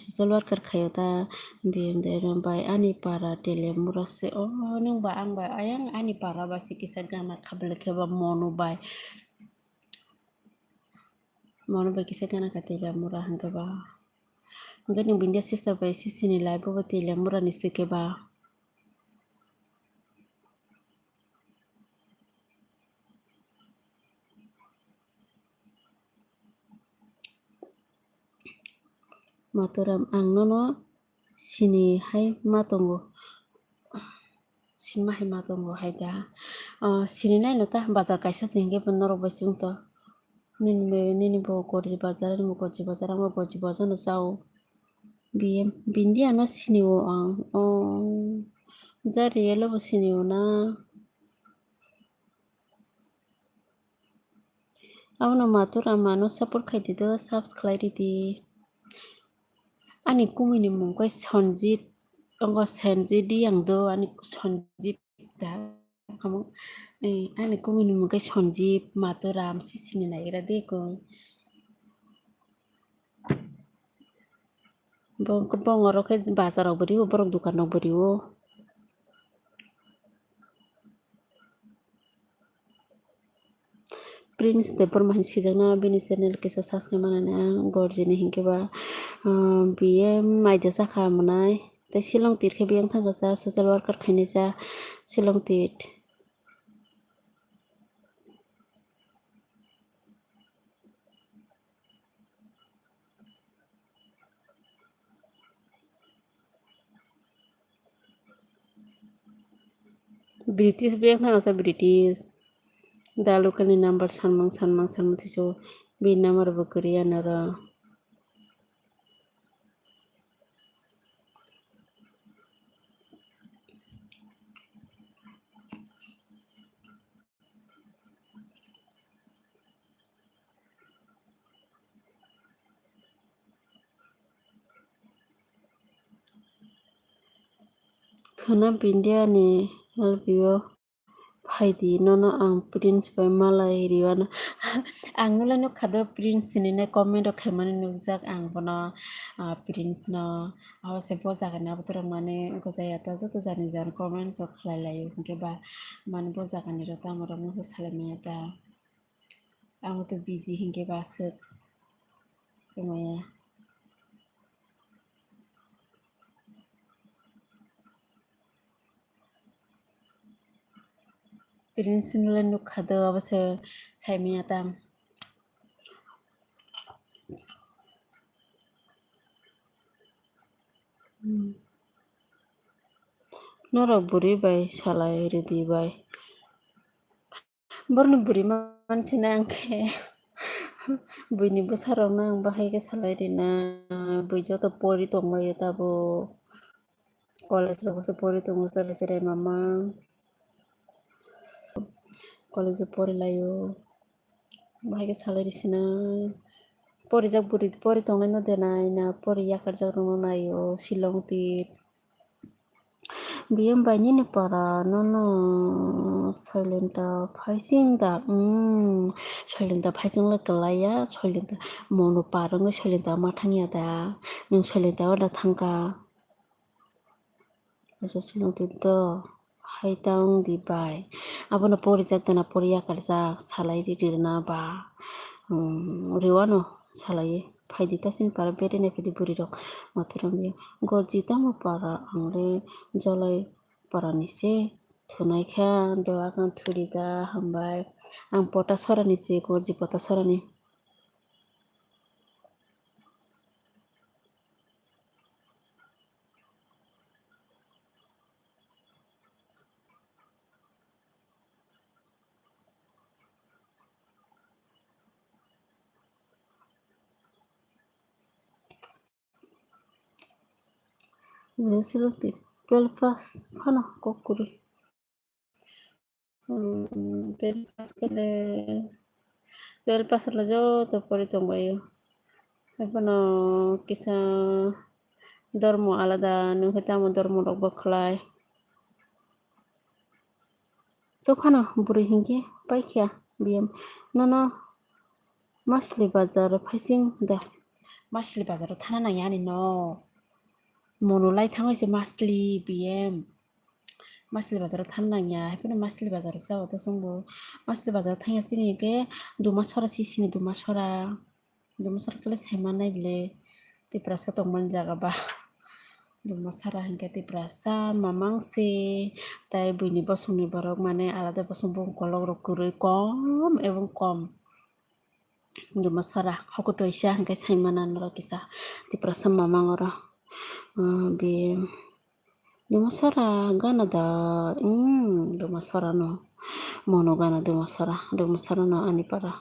social worker khayo ta BM deron bai ani para telemura se nung ba ang bai ayang ani para ba sikisa gana khabele kheba monu bai kisa gana ka telemura hangga ba hangga nung bindia sister bai sisi ni live bo telemura ni sike ba maturam ang nono sini hai matongo sinma hai matongo haida sini nai no ta bazar kaisa jengge norok bai sung to nini bo gorji bazar ni gorji bazar ang gorji bazar no sao BM bindia no sini o ang jari yelo bo sini o na Awno matur amano support khaitido subscribe ridi. Ani kumini mungkai Sonjit anggo Sonjit diangdo ani Sonjit da kamu ani kumini mungkai Sonjit maturam sisini nagira dekong. Bongoro ke bazarok beriwo borok dukanok beriwo. Prince de Burman sijakna bini channel kisa subscribe manani ang gorjini hinkeba BM maida saka manai tei Shillong tit ke biyang thangkasa social worker khainisa Shillong tit. British biyang thangkasa British. Dalukani number sanmang thiso bi number bo kriya nara. Khana India ni albio phaidi nono ang Prince bai malai riwana ang nulai no khado Prince ni na comment khaimani nukjak ang bono Prince no awase bojagani abutorok mane gojaya ta joto jani jan comment so khlai laio hinkhe ba mane bojagani ro ta amorok no salamaya ta amo to busy hinkhe ba asuk kemaya. Prince nulai nukhado abase saimaya tang. Norok buri bai salai ridi bai. Borno buri mansi na angkhe buini bwsarok no ang bahai salai rina bui joto pori tongbaio tabo college rogoso pori tongo cherai cherai mamang college o porilaio bahai salai risina porijak buri pori tongnai no denai na pori yakarjak no naio Shillong tit. BM bai nini para nono silenta phaisingda silenta phaisingla kelaya silenta mono parongoi silenta ma thangya da nung silenta oda thangka asa Shillong tit do haitang di bai abono porijak dana pori yakarjak salai rina ba riwano salai phaidi tasin para bedene phidi buri rok maturam bi gorji tamo para angre jolai para nise thunai kha do akang thurida hambai ang pota sorani se gorji pota sorani. Shillong tit 12 pass phano kokuri 12 pass kele 12 pass la joto pori tongbaio epono kisa dormo alada nungkhe tamo dormo rok bo khlai to phano buri hinkhe paikha BM nono Masli bazar phaising da Masli bazar thana nang yani no mono lai thangaise Masli BM Masli bazar thana nang ya hepono Masli bazar sawo ta songbo Masli bazar thangya sini ke duma sora sisini duma sora kele sema nai bile tiprasa tongman jaga ba duma sara hinkhe tiprasa mamang se tai buini bosongni borok mane alada bosong bongkolog rok kwrui kom ebong kom duma sara hokutoisa hinkhe saimana norok kisa tiprasa mamang oro bi duma sara gana da duma sara no mono gana duma sara no ani para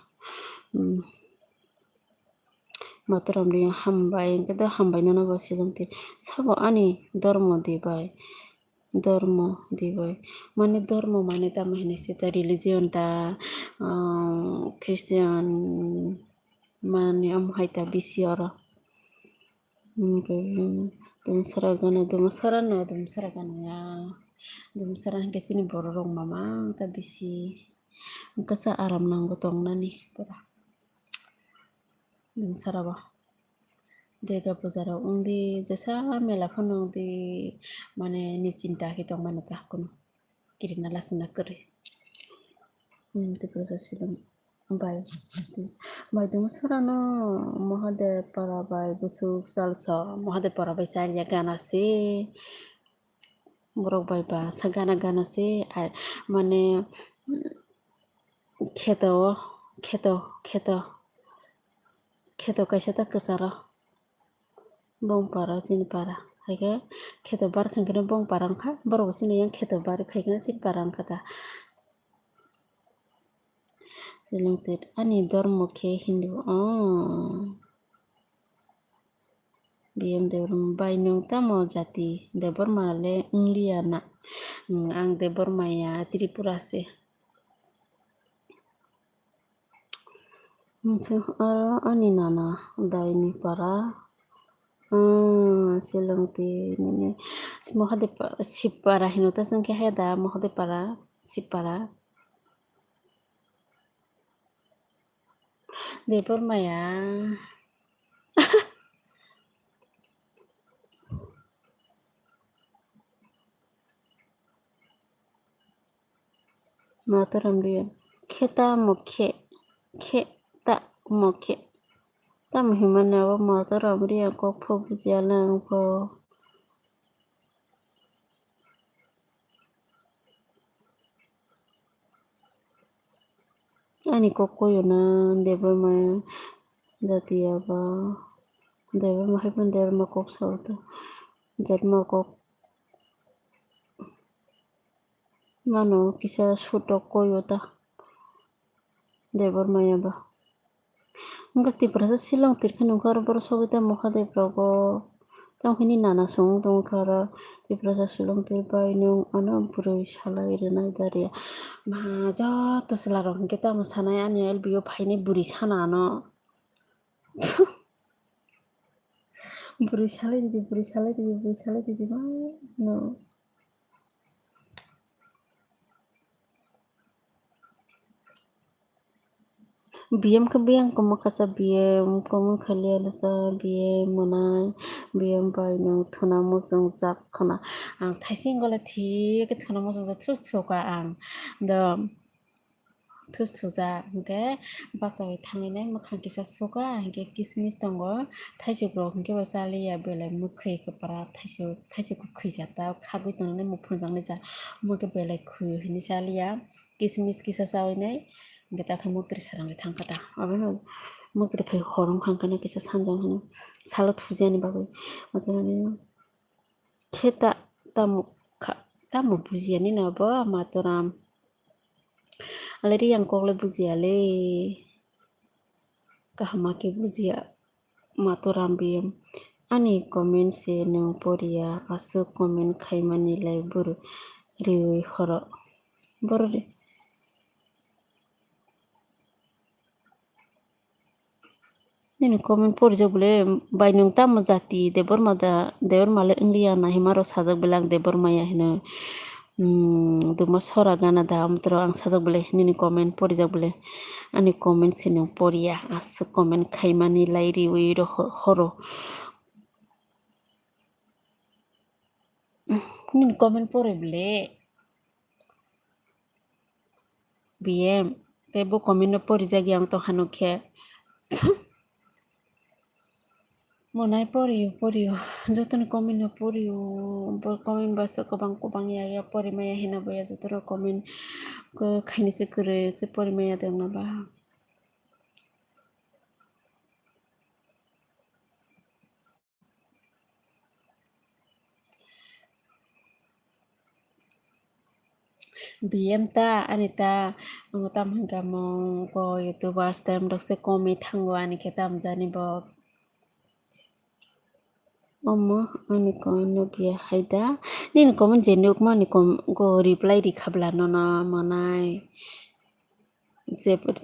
maturam ri hambai engke do hambai nono bo Shillong tit sabo ani dormo di bai ধর্ম দিবই মানে ধর্ম মানে তা মানে সেটা religion তা খ্রিস্টান মানে আমহাইতা BC ora dumsara ya dumsara hingga sini borong mama ta bisi kasa aram nanggo tong nani pura dumsara ba dega puzara undi jasa mela phono di mane ni cinta hitong mana ta kuno kirina lasina kere te proses silang bay bay dumsara no Mahadev para bay busuk salsa Mahadev para bay sariya gana se borok bay ba sa gana se ar mane Kheto kaisa ta kesara bong para sini para haike kheto bar khangkene bong parang kha borok sini yang kheto bar phaikena sin parang kata selected ani dormo ke hindu biam debor bai nong tamo jati debor male ungliana ang debor maya tripura se ani nana daini para silangti ini Mahadev sipara hinuta sangke heda Mahadev para sipara debor maya mataram dia kheta mokhe ta mokhe tam himana wa mataram dia ko pho bujalang pho ani kokoyo na debor maya jatiya ba debor ma hepan debor ma kok sauta jatma kok mano kisa sutok koyota debor maya ba ngasti prasa silang tirkan ngkar bersogita Mahadev rogo tang hini nana song tong kara di prasa silang tirpai nung ana puroi salai renai daria ma jatuh selarong kita masanai ani LBO paine buri sana no buri salai di ma no BM ke BM kamu kasa BM kamu kalian lasa BM mana BM bai nung thuna musung zap khana ang thaising gola thi ke thuna musung za thus thoka ang the thus thuza hingke basai thangine mukhang kisa suka hingke kismis tongo thaisuk rok hingke basali ya belai mukhai ke para thaisuk khuijata khagui tonne muphunjang ja muke belai khuyo hini salia kismis kisa sawine hingke takha mutri sarang thangkata abano mutri phai horong khangkane kisa sanjang hini salo thujani bagui makane kheta tamu bujiani na ba matoram aleri yang kokle buzia le kahama ke buzia matoram biam ani comment se nang poria aso comment khaimani lai buru riwi horo buru ini comment pori jobule bainung tam jati debor male india na himaro sajak belang debor maya hina duma sora gana da amtro ang sajak bele nini comment pori jobule ani comment sinung poria as comment khaimani lairi wiro horo nini comment pori bele BM tebo comment pori jagi ang to hanukhe monai porio joton comment porio bor comment basa kobang ya pori maya hina boya jotoro comment ko khaini se kure se pori maya dong na ba BM ta anita ngotam hingga mong ko youtubers tem dok se komi thango ani ketam jani bo Omo ani comment nugia haida nin comment je nuk ma ni kom go reply di khabla no na manai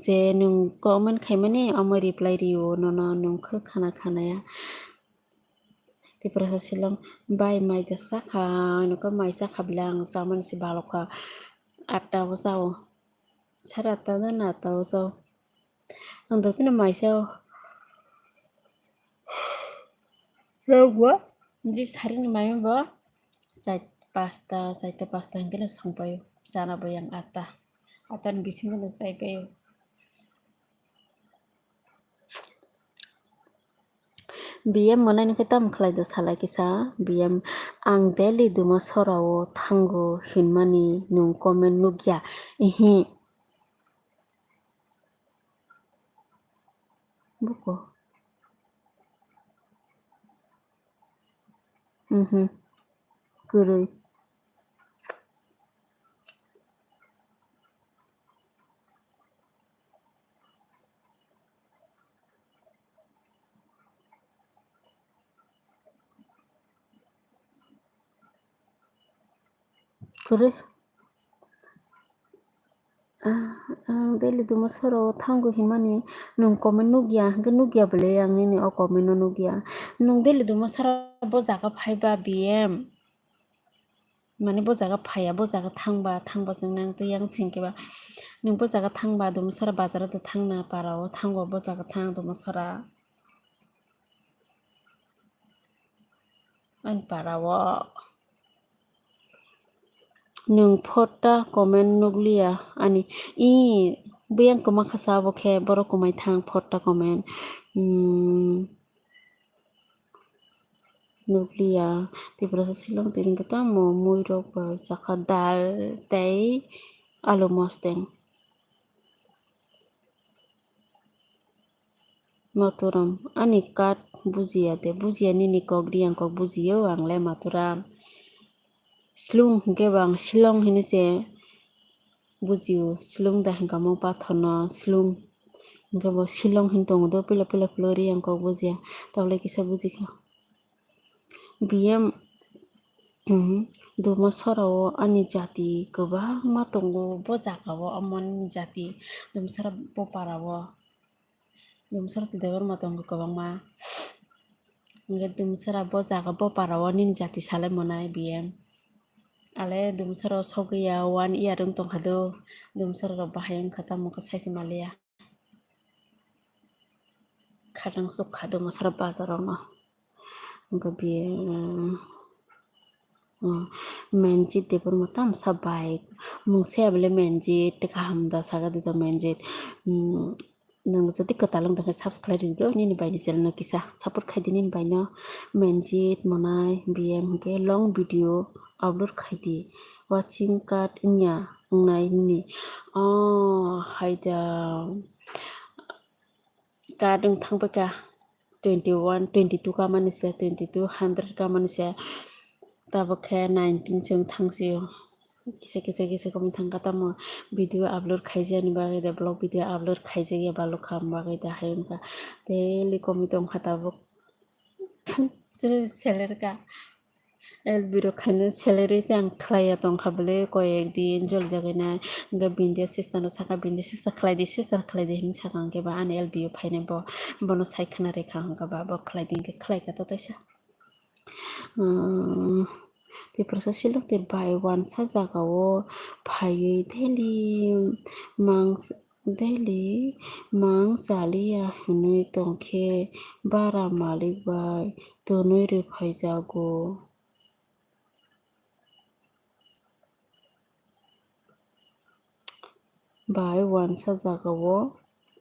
je nung comment khaimani amo reply rio no na nung khana khanaya ti prasa silang bai mai da sakha no ka mai sakha blang saman si baloka atta wasao sara ta na ta wasao ang datin mai sao Rawa jadi hari ni mayo ba saite pasta hingga songpayo sana bayang atan bising na sai payo BM mana ni kita mukhlai do salai kisa BM ang daily duma sorao thango hinmani nung comment nugya ihi buko Gurui Gurui ang daily duma sorao thango hinmani nung comment nugya bele ang ni o comment no nugya nung daily duma sorao bo jaga phaiba BM mane bo jaga phaya bo jaga thangba jong nang to yang singkeba nung bo jaga thangba dum sara bazar to thangna parao thango bo jaga thang dum sara an parao nung phota comment nuglia ani buyang koma khasa bo khe borok komai thang phota comment nuglia ti prasa silong tiring kata mo mui rok ba chakha dal tei alu mosteng maturam ani kat bujia nini kok diang kok bujio angle maturam slung hingke bang silong hinise bujiu slung da hingka mo pathono slung hingke bo silong hintong do pila flori ang kok bujia tawle kisa bujikha BM duma sorao ani jati kwbangma tongo bo jagao amoni jati dumsara bo parao dumsara debar ma tongo kwbangma hingke dumsara bo jaga bo parao nini jati salai monai BM ale dumsara sogya 1 year rung tongkhado dumsara rok bahai wngkha tamo saisi malia khadang sukha dumsara bazaro no hingke menjit debor matam sa bike mungse abele menjit kaham da saga dito menjit nang jodi katalong da subscribe dido nini bai ni channel no kisa support khai di nini bai no menjit monai BM hingke long video upload khai di watching card nya ngnai ni haida card ung thangpaka 21 22 ka manise 22 100 ka manise tabo khe 19 jong thangsio kisa komi thangka tamo video upload khaijani bagui da blog video upload khaijagi balok kham bagui da hayunka daily komi tongkha tabo selerka biro khaino salary ang khlaiya tongkha bole koyek din jol jagina hingke bindia sister no saka bindia sister khlai di hing saka hingke ba ani LBO phaine bo bono saikhana rekha hingka ba bo khlai di hingke khlaika to taisa ti prasa silong ti bai wan sa jagao phaiui daily mang chaliya hinui tongkhe bara malik bai tonui rwi phaijago bai wan sa jagao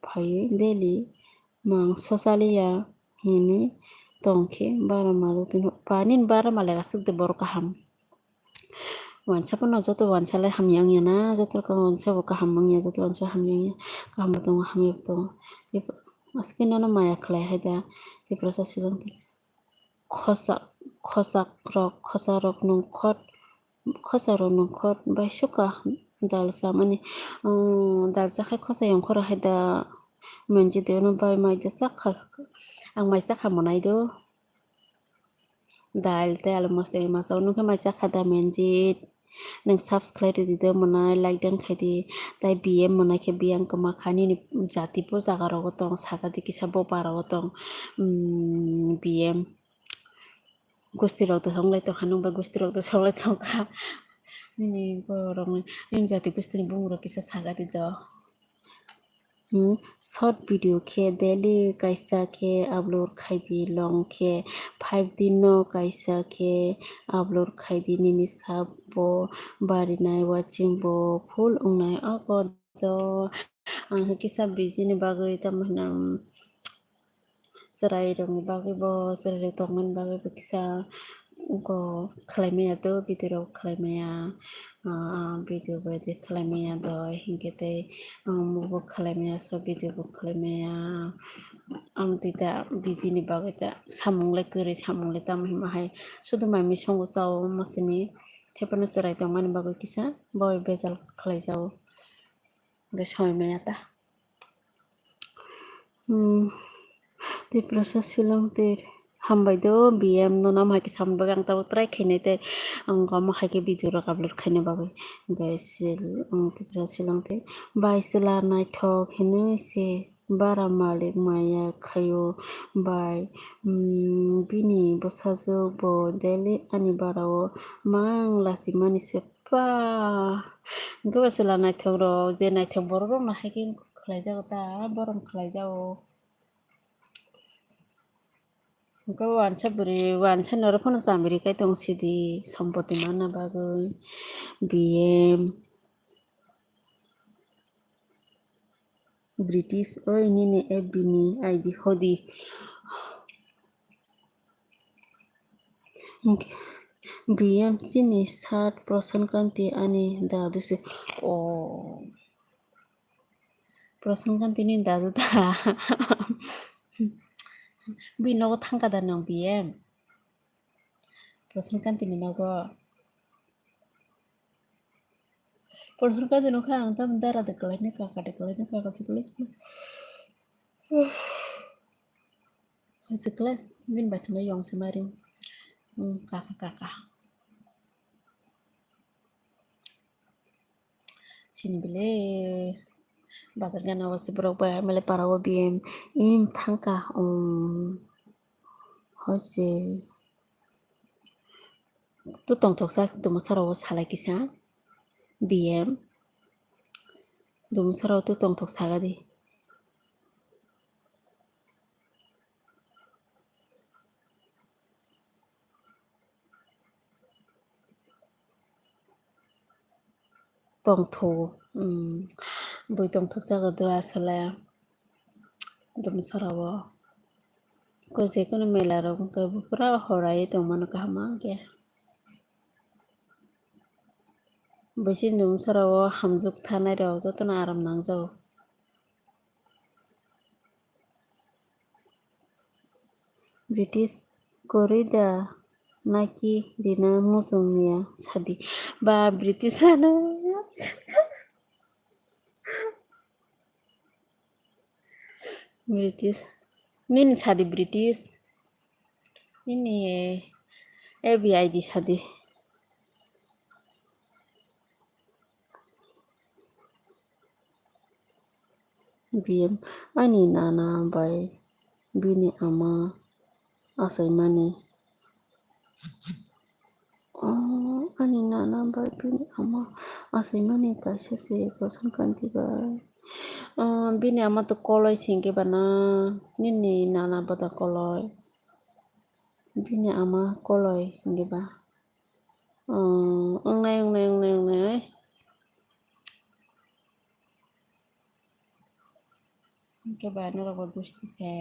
phaiui daily mang sosaliya hinui tongkhe bara malik panin bara malik asuk de bor kaham wansa pono joto wansa lai hamyang ya na joto ka wansa bo kaham mangya joto wansa hamyang ya kaham tongo hamyang tongo aski nono maya khlai haida ti prasa silong khosa rok nungkhot bai suka dalsa mani dalsa khai khosa yongkhora haida menjit de no bai mai sakha ang mai sakha monai do dail teh alu mosla masau nungke maca kada menjit neng subscribe di mana like dan kadi tai BM mana ke BM kemakani ni jati po jaga rogotong saga di kisah bo para gotong BM gusti rog to songlai to hanung ba gusti rog to songlai to ka ini borong ini jati gusti ni bungu rog kisah saga di do short video ke daily kaisa ke upload khaidi long ke 5 din no kaisa ke upload khaidi nini sabo bari nai watching bo full ungnai ako do ang kisa busy ni bagay tamana serai rong bagay bo serai tongan bagay bo kisa ko khaimaya do video khaimaya video bade khaimaya do hingete mubo khaimaya so video bo khaimaya tita busy ni bagay ta samunglai kore samunglai tamhimahai sudu mami songo sao masimi hepana serai tongan bagay kisa boy bezal khalai jao ge soimaya ta te process silang te hambai do BM no nam hai ki sambag ang taw try khine te ang kam hai ke video ra upload khine bagai guys te process silang te bai sila nai thok hine se bara malik maya khayo bai bini bosajo bo daily ani barao mang lasi mani se pa go sila nai thok ro je nai thok bor ro na hai ki khlai jago ta borom khlai jago ko wansa noro phono chamiri kai tong sidi sampoti mana bagoi BM British oi nini ebini ID hodi BM chini 60% kanti ani dadu se persen kanti ni dadu ta binogo thangkada nang BM persen kanti ni nago persen kanti no khang tam dara de kalai ne kaka sikle sikle bin basna yong semarin kaka sini bile bazar gana wasi brok ba mele parawo BM im thangka hoise tu tong tok sa tu musarawo salai kisa BM dum sarawo tu tong tok saga di tong tho boi tong tok saga do asala dum sarawo ko je kono mela ro ko pura horai tong mano kahama ke besi dum sarawo hamjuk thanai ro jotona aram nangjao British korida naki dina musungnya sadi ba British ana British nini sadi British nini ABID sadi BM ani nana bai bini ama asai mani ani nana bai bini ama asai mani kaisa se kosan kanti bai bini ama to koloi singke bana nini nana bata koloi bini ama koloi nge ba ongnai ke ba nora bo bustiছে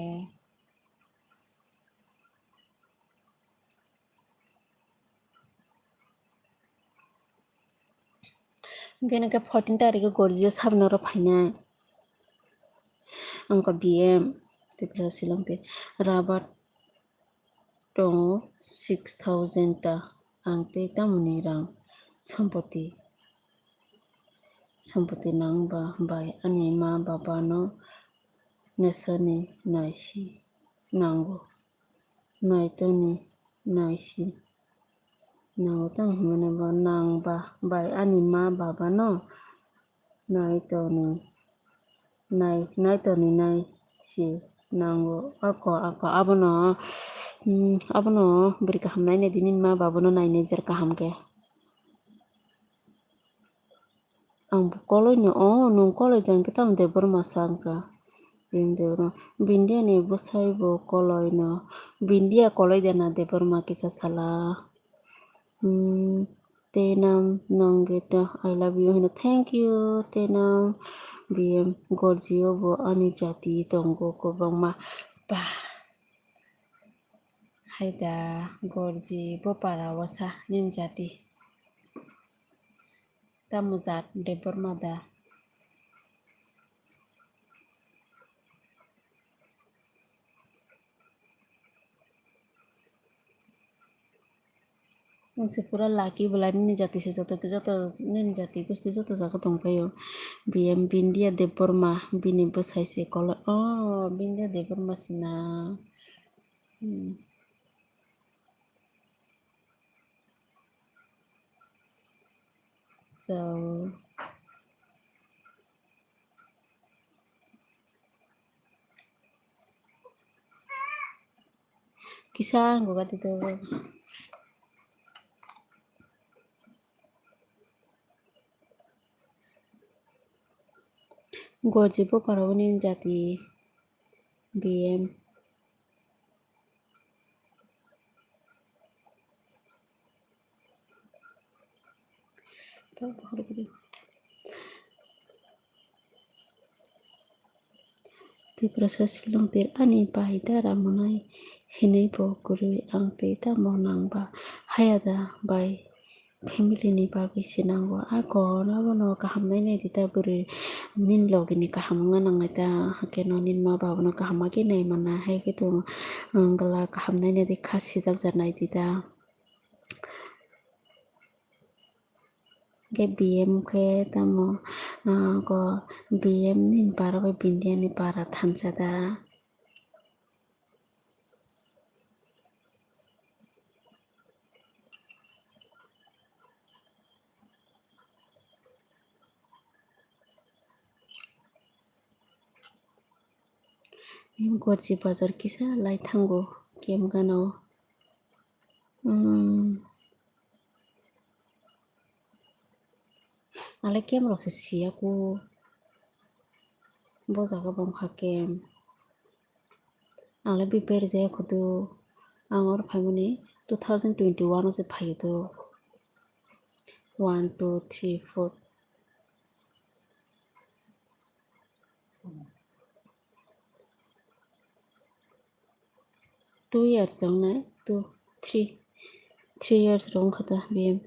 gena ke 14 tarike gorgeous habnoro phaina angka BM te silang te rabat tong 6000 ta angte tamuni rang sampoti nangba bai ani ma baba no nesani naisi nango naitoni naisi nang tang himane ba nang ba bai ani ma baba no nai to ni nai to ni nai si nango ako abono beri kaham nai ne dinin ma baba no nai ne jar kaham ke ang koloi no nung koloi jang kita de berma sangka bindero bindia ni bosai bo koloi no bindia koloi dana de berma kisa sala tenam nangeta I love you hino thank you tenam biem gorjio bo ani jati tonggo ko bangma pa haida gorji bo para wasa nin jati tamuzat de berma da se pura laki bola nin jati se joto nin jati gusti joto jaga tongpayo biem bindia de berma bini bosai se kolo bindia de berma sina so kisah gue kata itu gorji bo para nin jati biem ti proses silong tir ani pai dara munai hinai bo guru ang te ta monang ba hayada bai family ni bagui sinanggo ako nabono kaham nai nai dita buri nin logini kaham nganang ta hakeno nin ma babono kaham agi nai mana hai gitu gala kaham nai nai di khasi jak janai dita ke BM ke tamo ko BM nin para ko bindia ni para thansada gorji bazar kisa lai thango kem gano ale kem rok si aku bojaga bang hakem ale prepare je khudu angor phaimani 2021 se phayo to 1 2 3 4 2 years jong nai 2 3 years rong khata bim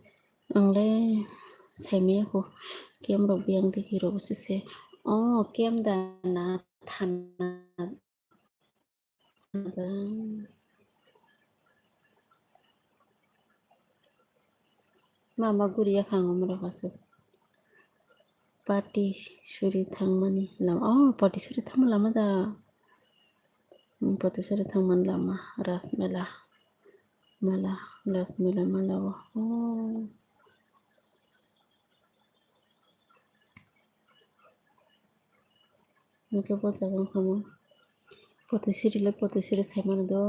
angle saimi ako kem rok biang de hero se kem da na thana mama guria khangom ra kasu party suri thangmani lama party suri thangma lama da party suri thangman lama rasmela mala rasmela mala nake bojagang khamo party siri saimano do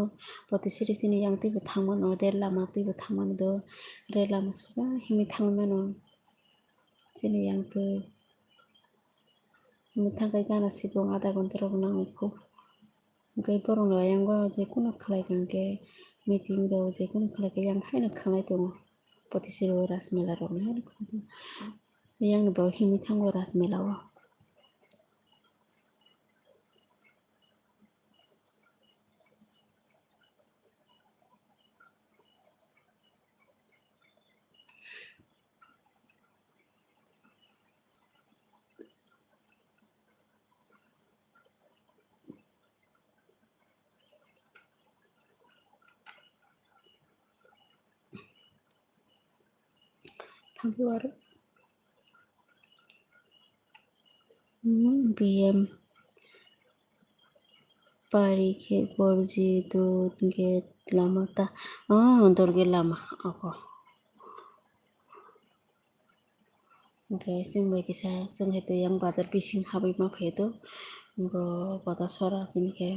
party siri sini yang tibo thangmano rel lama tibo thangmano do rel lama suja himi thangmano sini yang tu himi thangkai gana sibong adha ghonta rok nangko okai borong lo yang go je kuno khlai gangke meeting do je kuno khlai ke yang haino khangnai tongo party siri rasmela rok haino khangnai yang bo himi thango rasmela o Thampuar BM Parike Gorji Dut Get Lama ta Dorge Lama ako. Okay, जों बायदिसा जों हेतु yang bazar bising habai ma pheto go bata sora sinike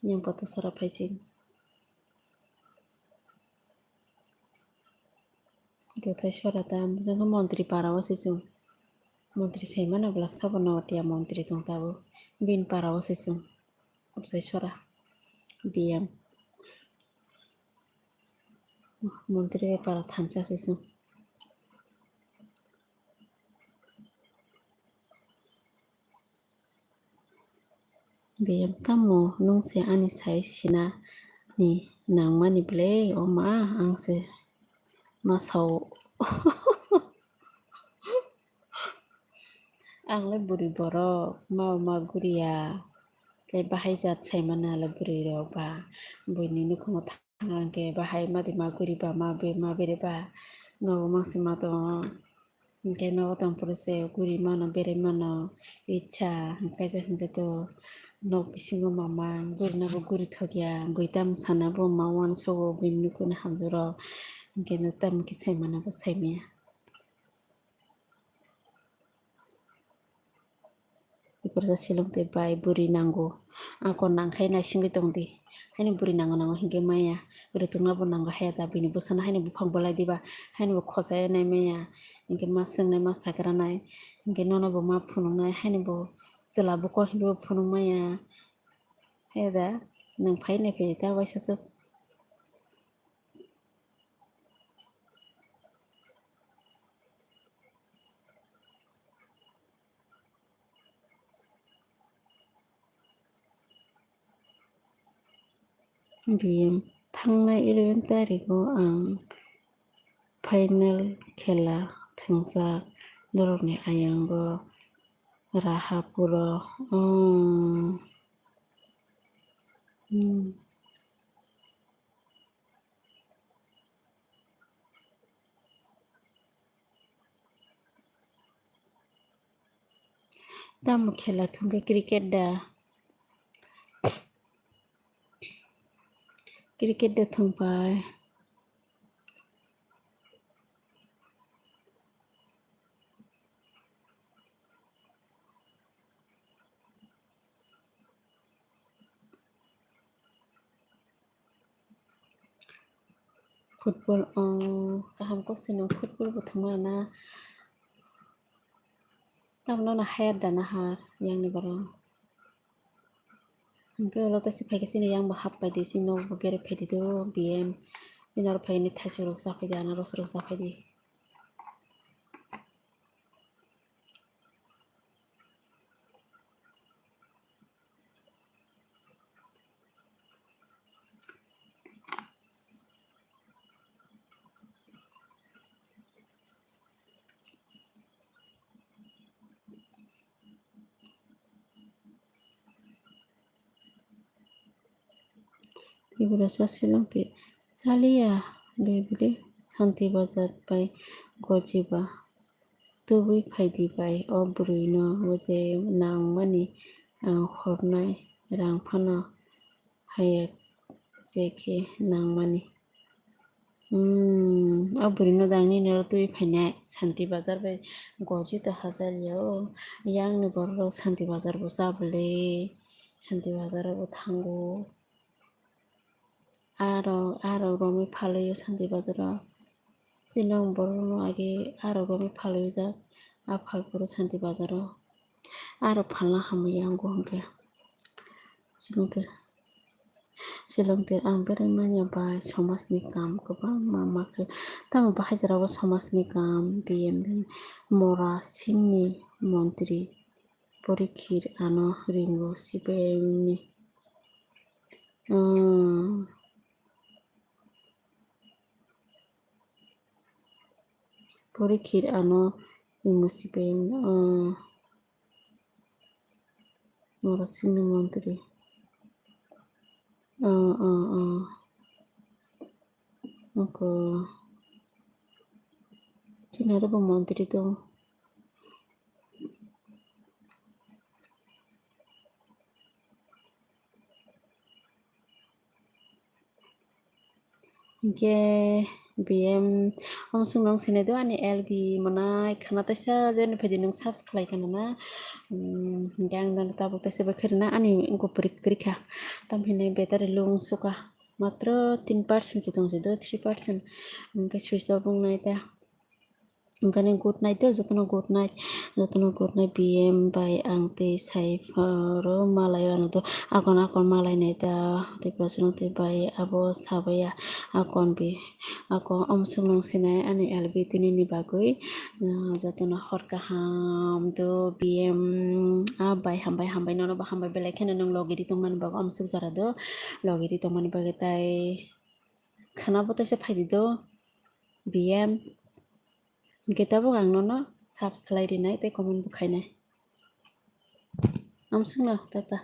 yang bata sora phaising gothai sora ta जों मन्त्रि पाराव सेसुं मन्त्रि सैमाना ब्ला साबनावतिया मन्त्रि दंताबो बिन पाराव सेसुं गोथai sora BM मन्त्रि पारा थांसा सेसुं BM तामो नंसे आनि साइ सिना नि नांमानि ब्ले अमा आंसे मासाव आंलाय बुरि बर' मा गुरिया लाय बाहाय जात साइमानालाय बुरि रावबा बयनिनो खमाव थांलांके बाहाय मादि मा गुरिबा मा बेरेबा न'आव मासे मा दं ओंखाय न'आव दंफोरसे गुरि मानो बेरे मानो इच्छा ओंखायसो होनदो न' बिसिङो मामा गुरिनाबो गुरि थगिया बैताम सानाबो मावान सगो बयनिनो हामजुर ओंखायनो तामखि साइमानाबो साइमाया बेफोरखौ सोलोंथाइ बाय बुरि नांगौ आंखौ नांखाय नायसिंगै दंदि हायनो बुरि नांगौ हिंगे माया रोतुंनाबो नांगौ हाया दा बेनि बोसोना हायनो बुफांबोलाय दिबा हायनो खजायनाय माया हिंगे मा सोंनाय मा साग्रानाय हिंगे ननाबो मा फुनुंनाय हायनो जोलाबो कहिबो फुनुंमाया हाया दा नों फायनाय फैयो दा वाइसासो बियो थांनाय 11 तारिखआव आं फाइनाल खेला थोंसा दरबनि आयांबो राहापुर दाम खेला थुंगे क्रिकेट दा थुंबाय फुटबल गाहाम कसिनो फुटबल बुथुमाना तामनो हाया दाना हा यांनि बारो ओंखाय लतासि फायगासिनो यांबो हाबबायदि सिनावबो गेरे फायदिदो बिएम सिनार फायनि थाइसरक जाफायदि आनारसरक जाफायदि बेफोरसो सोलोंथाइ सालिया बेबायदि सान्ति बाजार बाय गजिबा दुबै फायदि बाय बुरैनो वजे नांमानि हरनाय रांफानो हाया जेखे नांमानि बुरैनो दांनि नर दुबै फायनाय सान्ति बाजार बाय गजित हाजारियाव यांनो बर' सान्ति बाजारबो जाबले सान्ति बाजाराबो थांगौ आरो रमी फालयो सान्ति बाजाराव जिनां बर' आगे आरो रमी फालयो जा आफालपुर सान्ति बाजाराव आरो फालना हामैया आंगो होंगे सोलोंथाइ आं बेरायमानिया बाय समाजनि काम गोबां मामाखो तामा बाहायजारावबो समाजनि काम बिएम मरा सिंनि मन्त्रि परिखिर आनो रिंगु सिपेंनि परिखिर आनो रिंगु सिपें मरा सिंनि मन्त्रि ओंको किनारबो मन्त्रि दं Hingke BM amsung nong sine do ani LB manai khana taisa jen phedi nong subscribe kana na hingke ang dan tabuk taisa bekhirna ani ingko perikha tamhine battery lung suka matro 3% si tongsi do 3% hingke switch off nai ta Onkane good night do jotono good night BM by ang te sai ro malai anu do akon malai nai ta te prasono te by abo sabaya akon omsung nong sinai ani LB tinini bagui jotono hor kaham do BM by hambai nono ba hambai belai kheno nong logiri tongmani bago omsung jara do logiri tongmani bagai tai khana bo taisa phaidi do BM Hingke tabuk ang nono subscribe rinai tei comment bo khainai. Amsung no tata.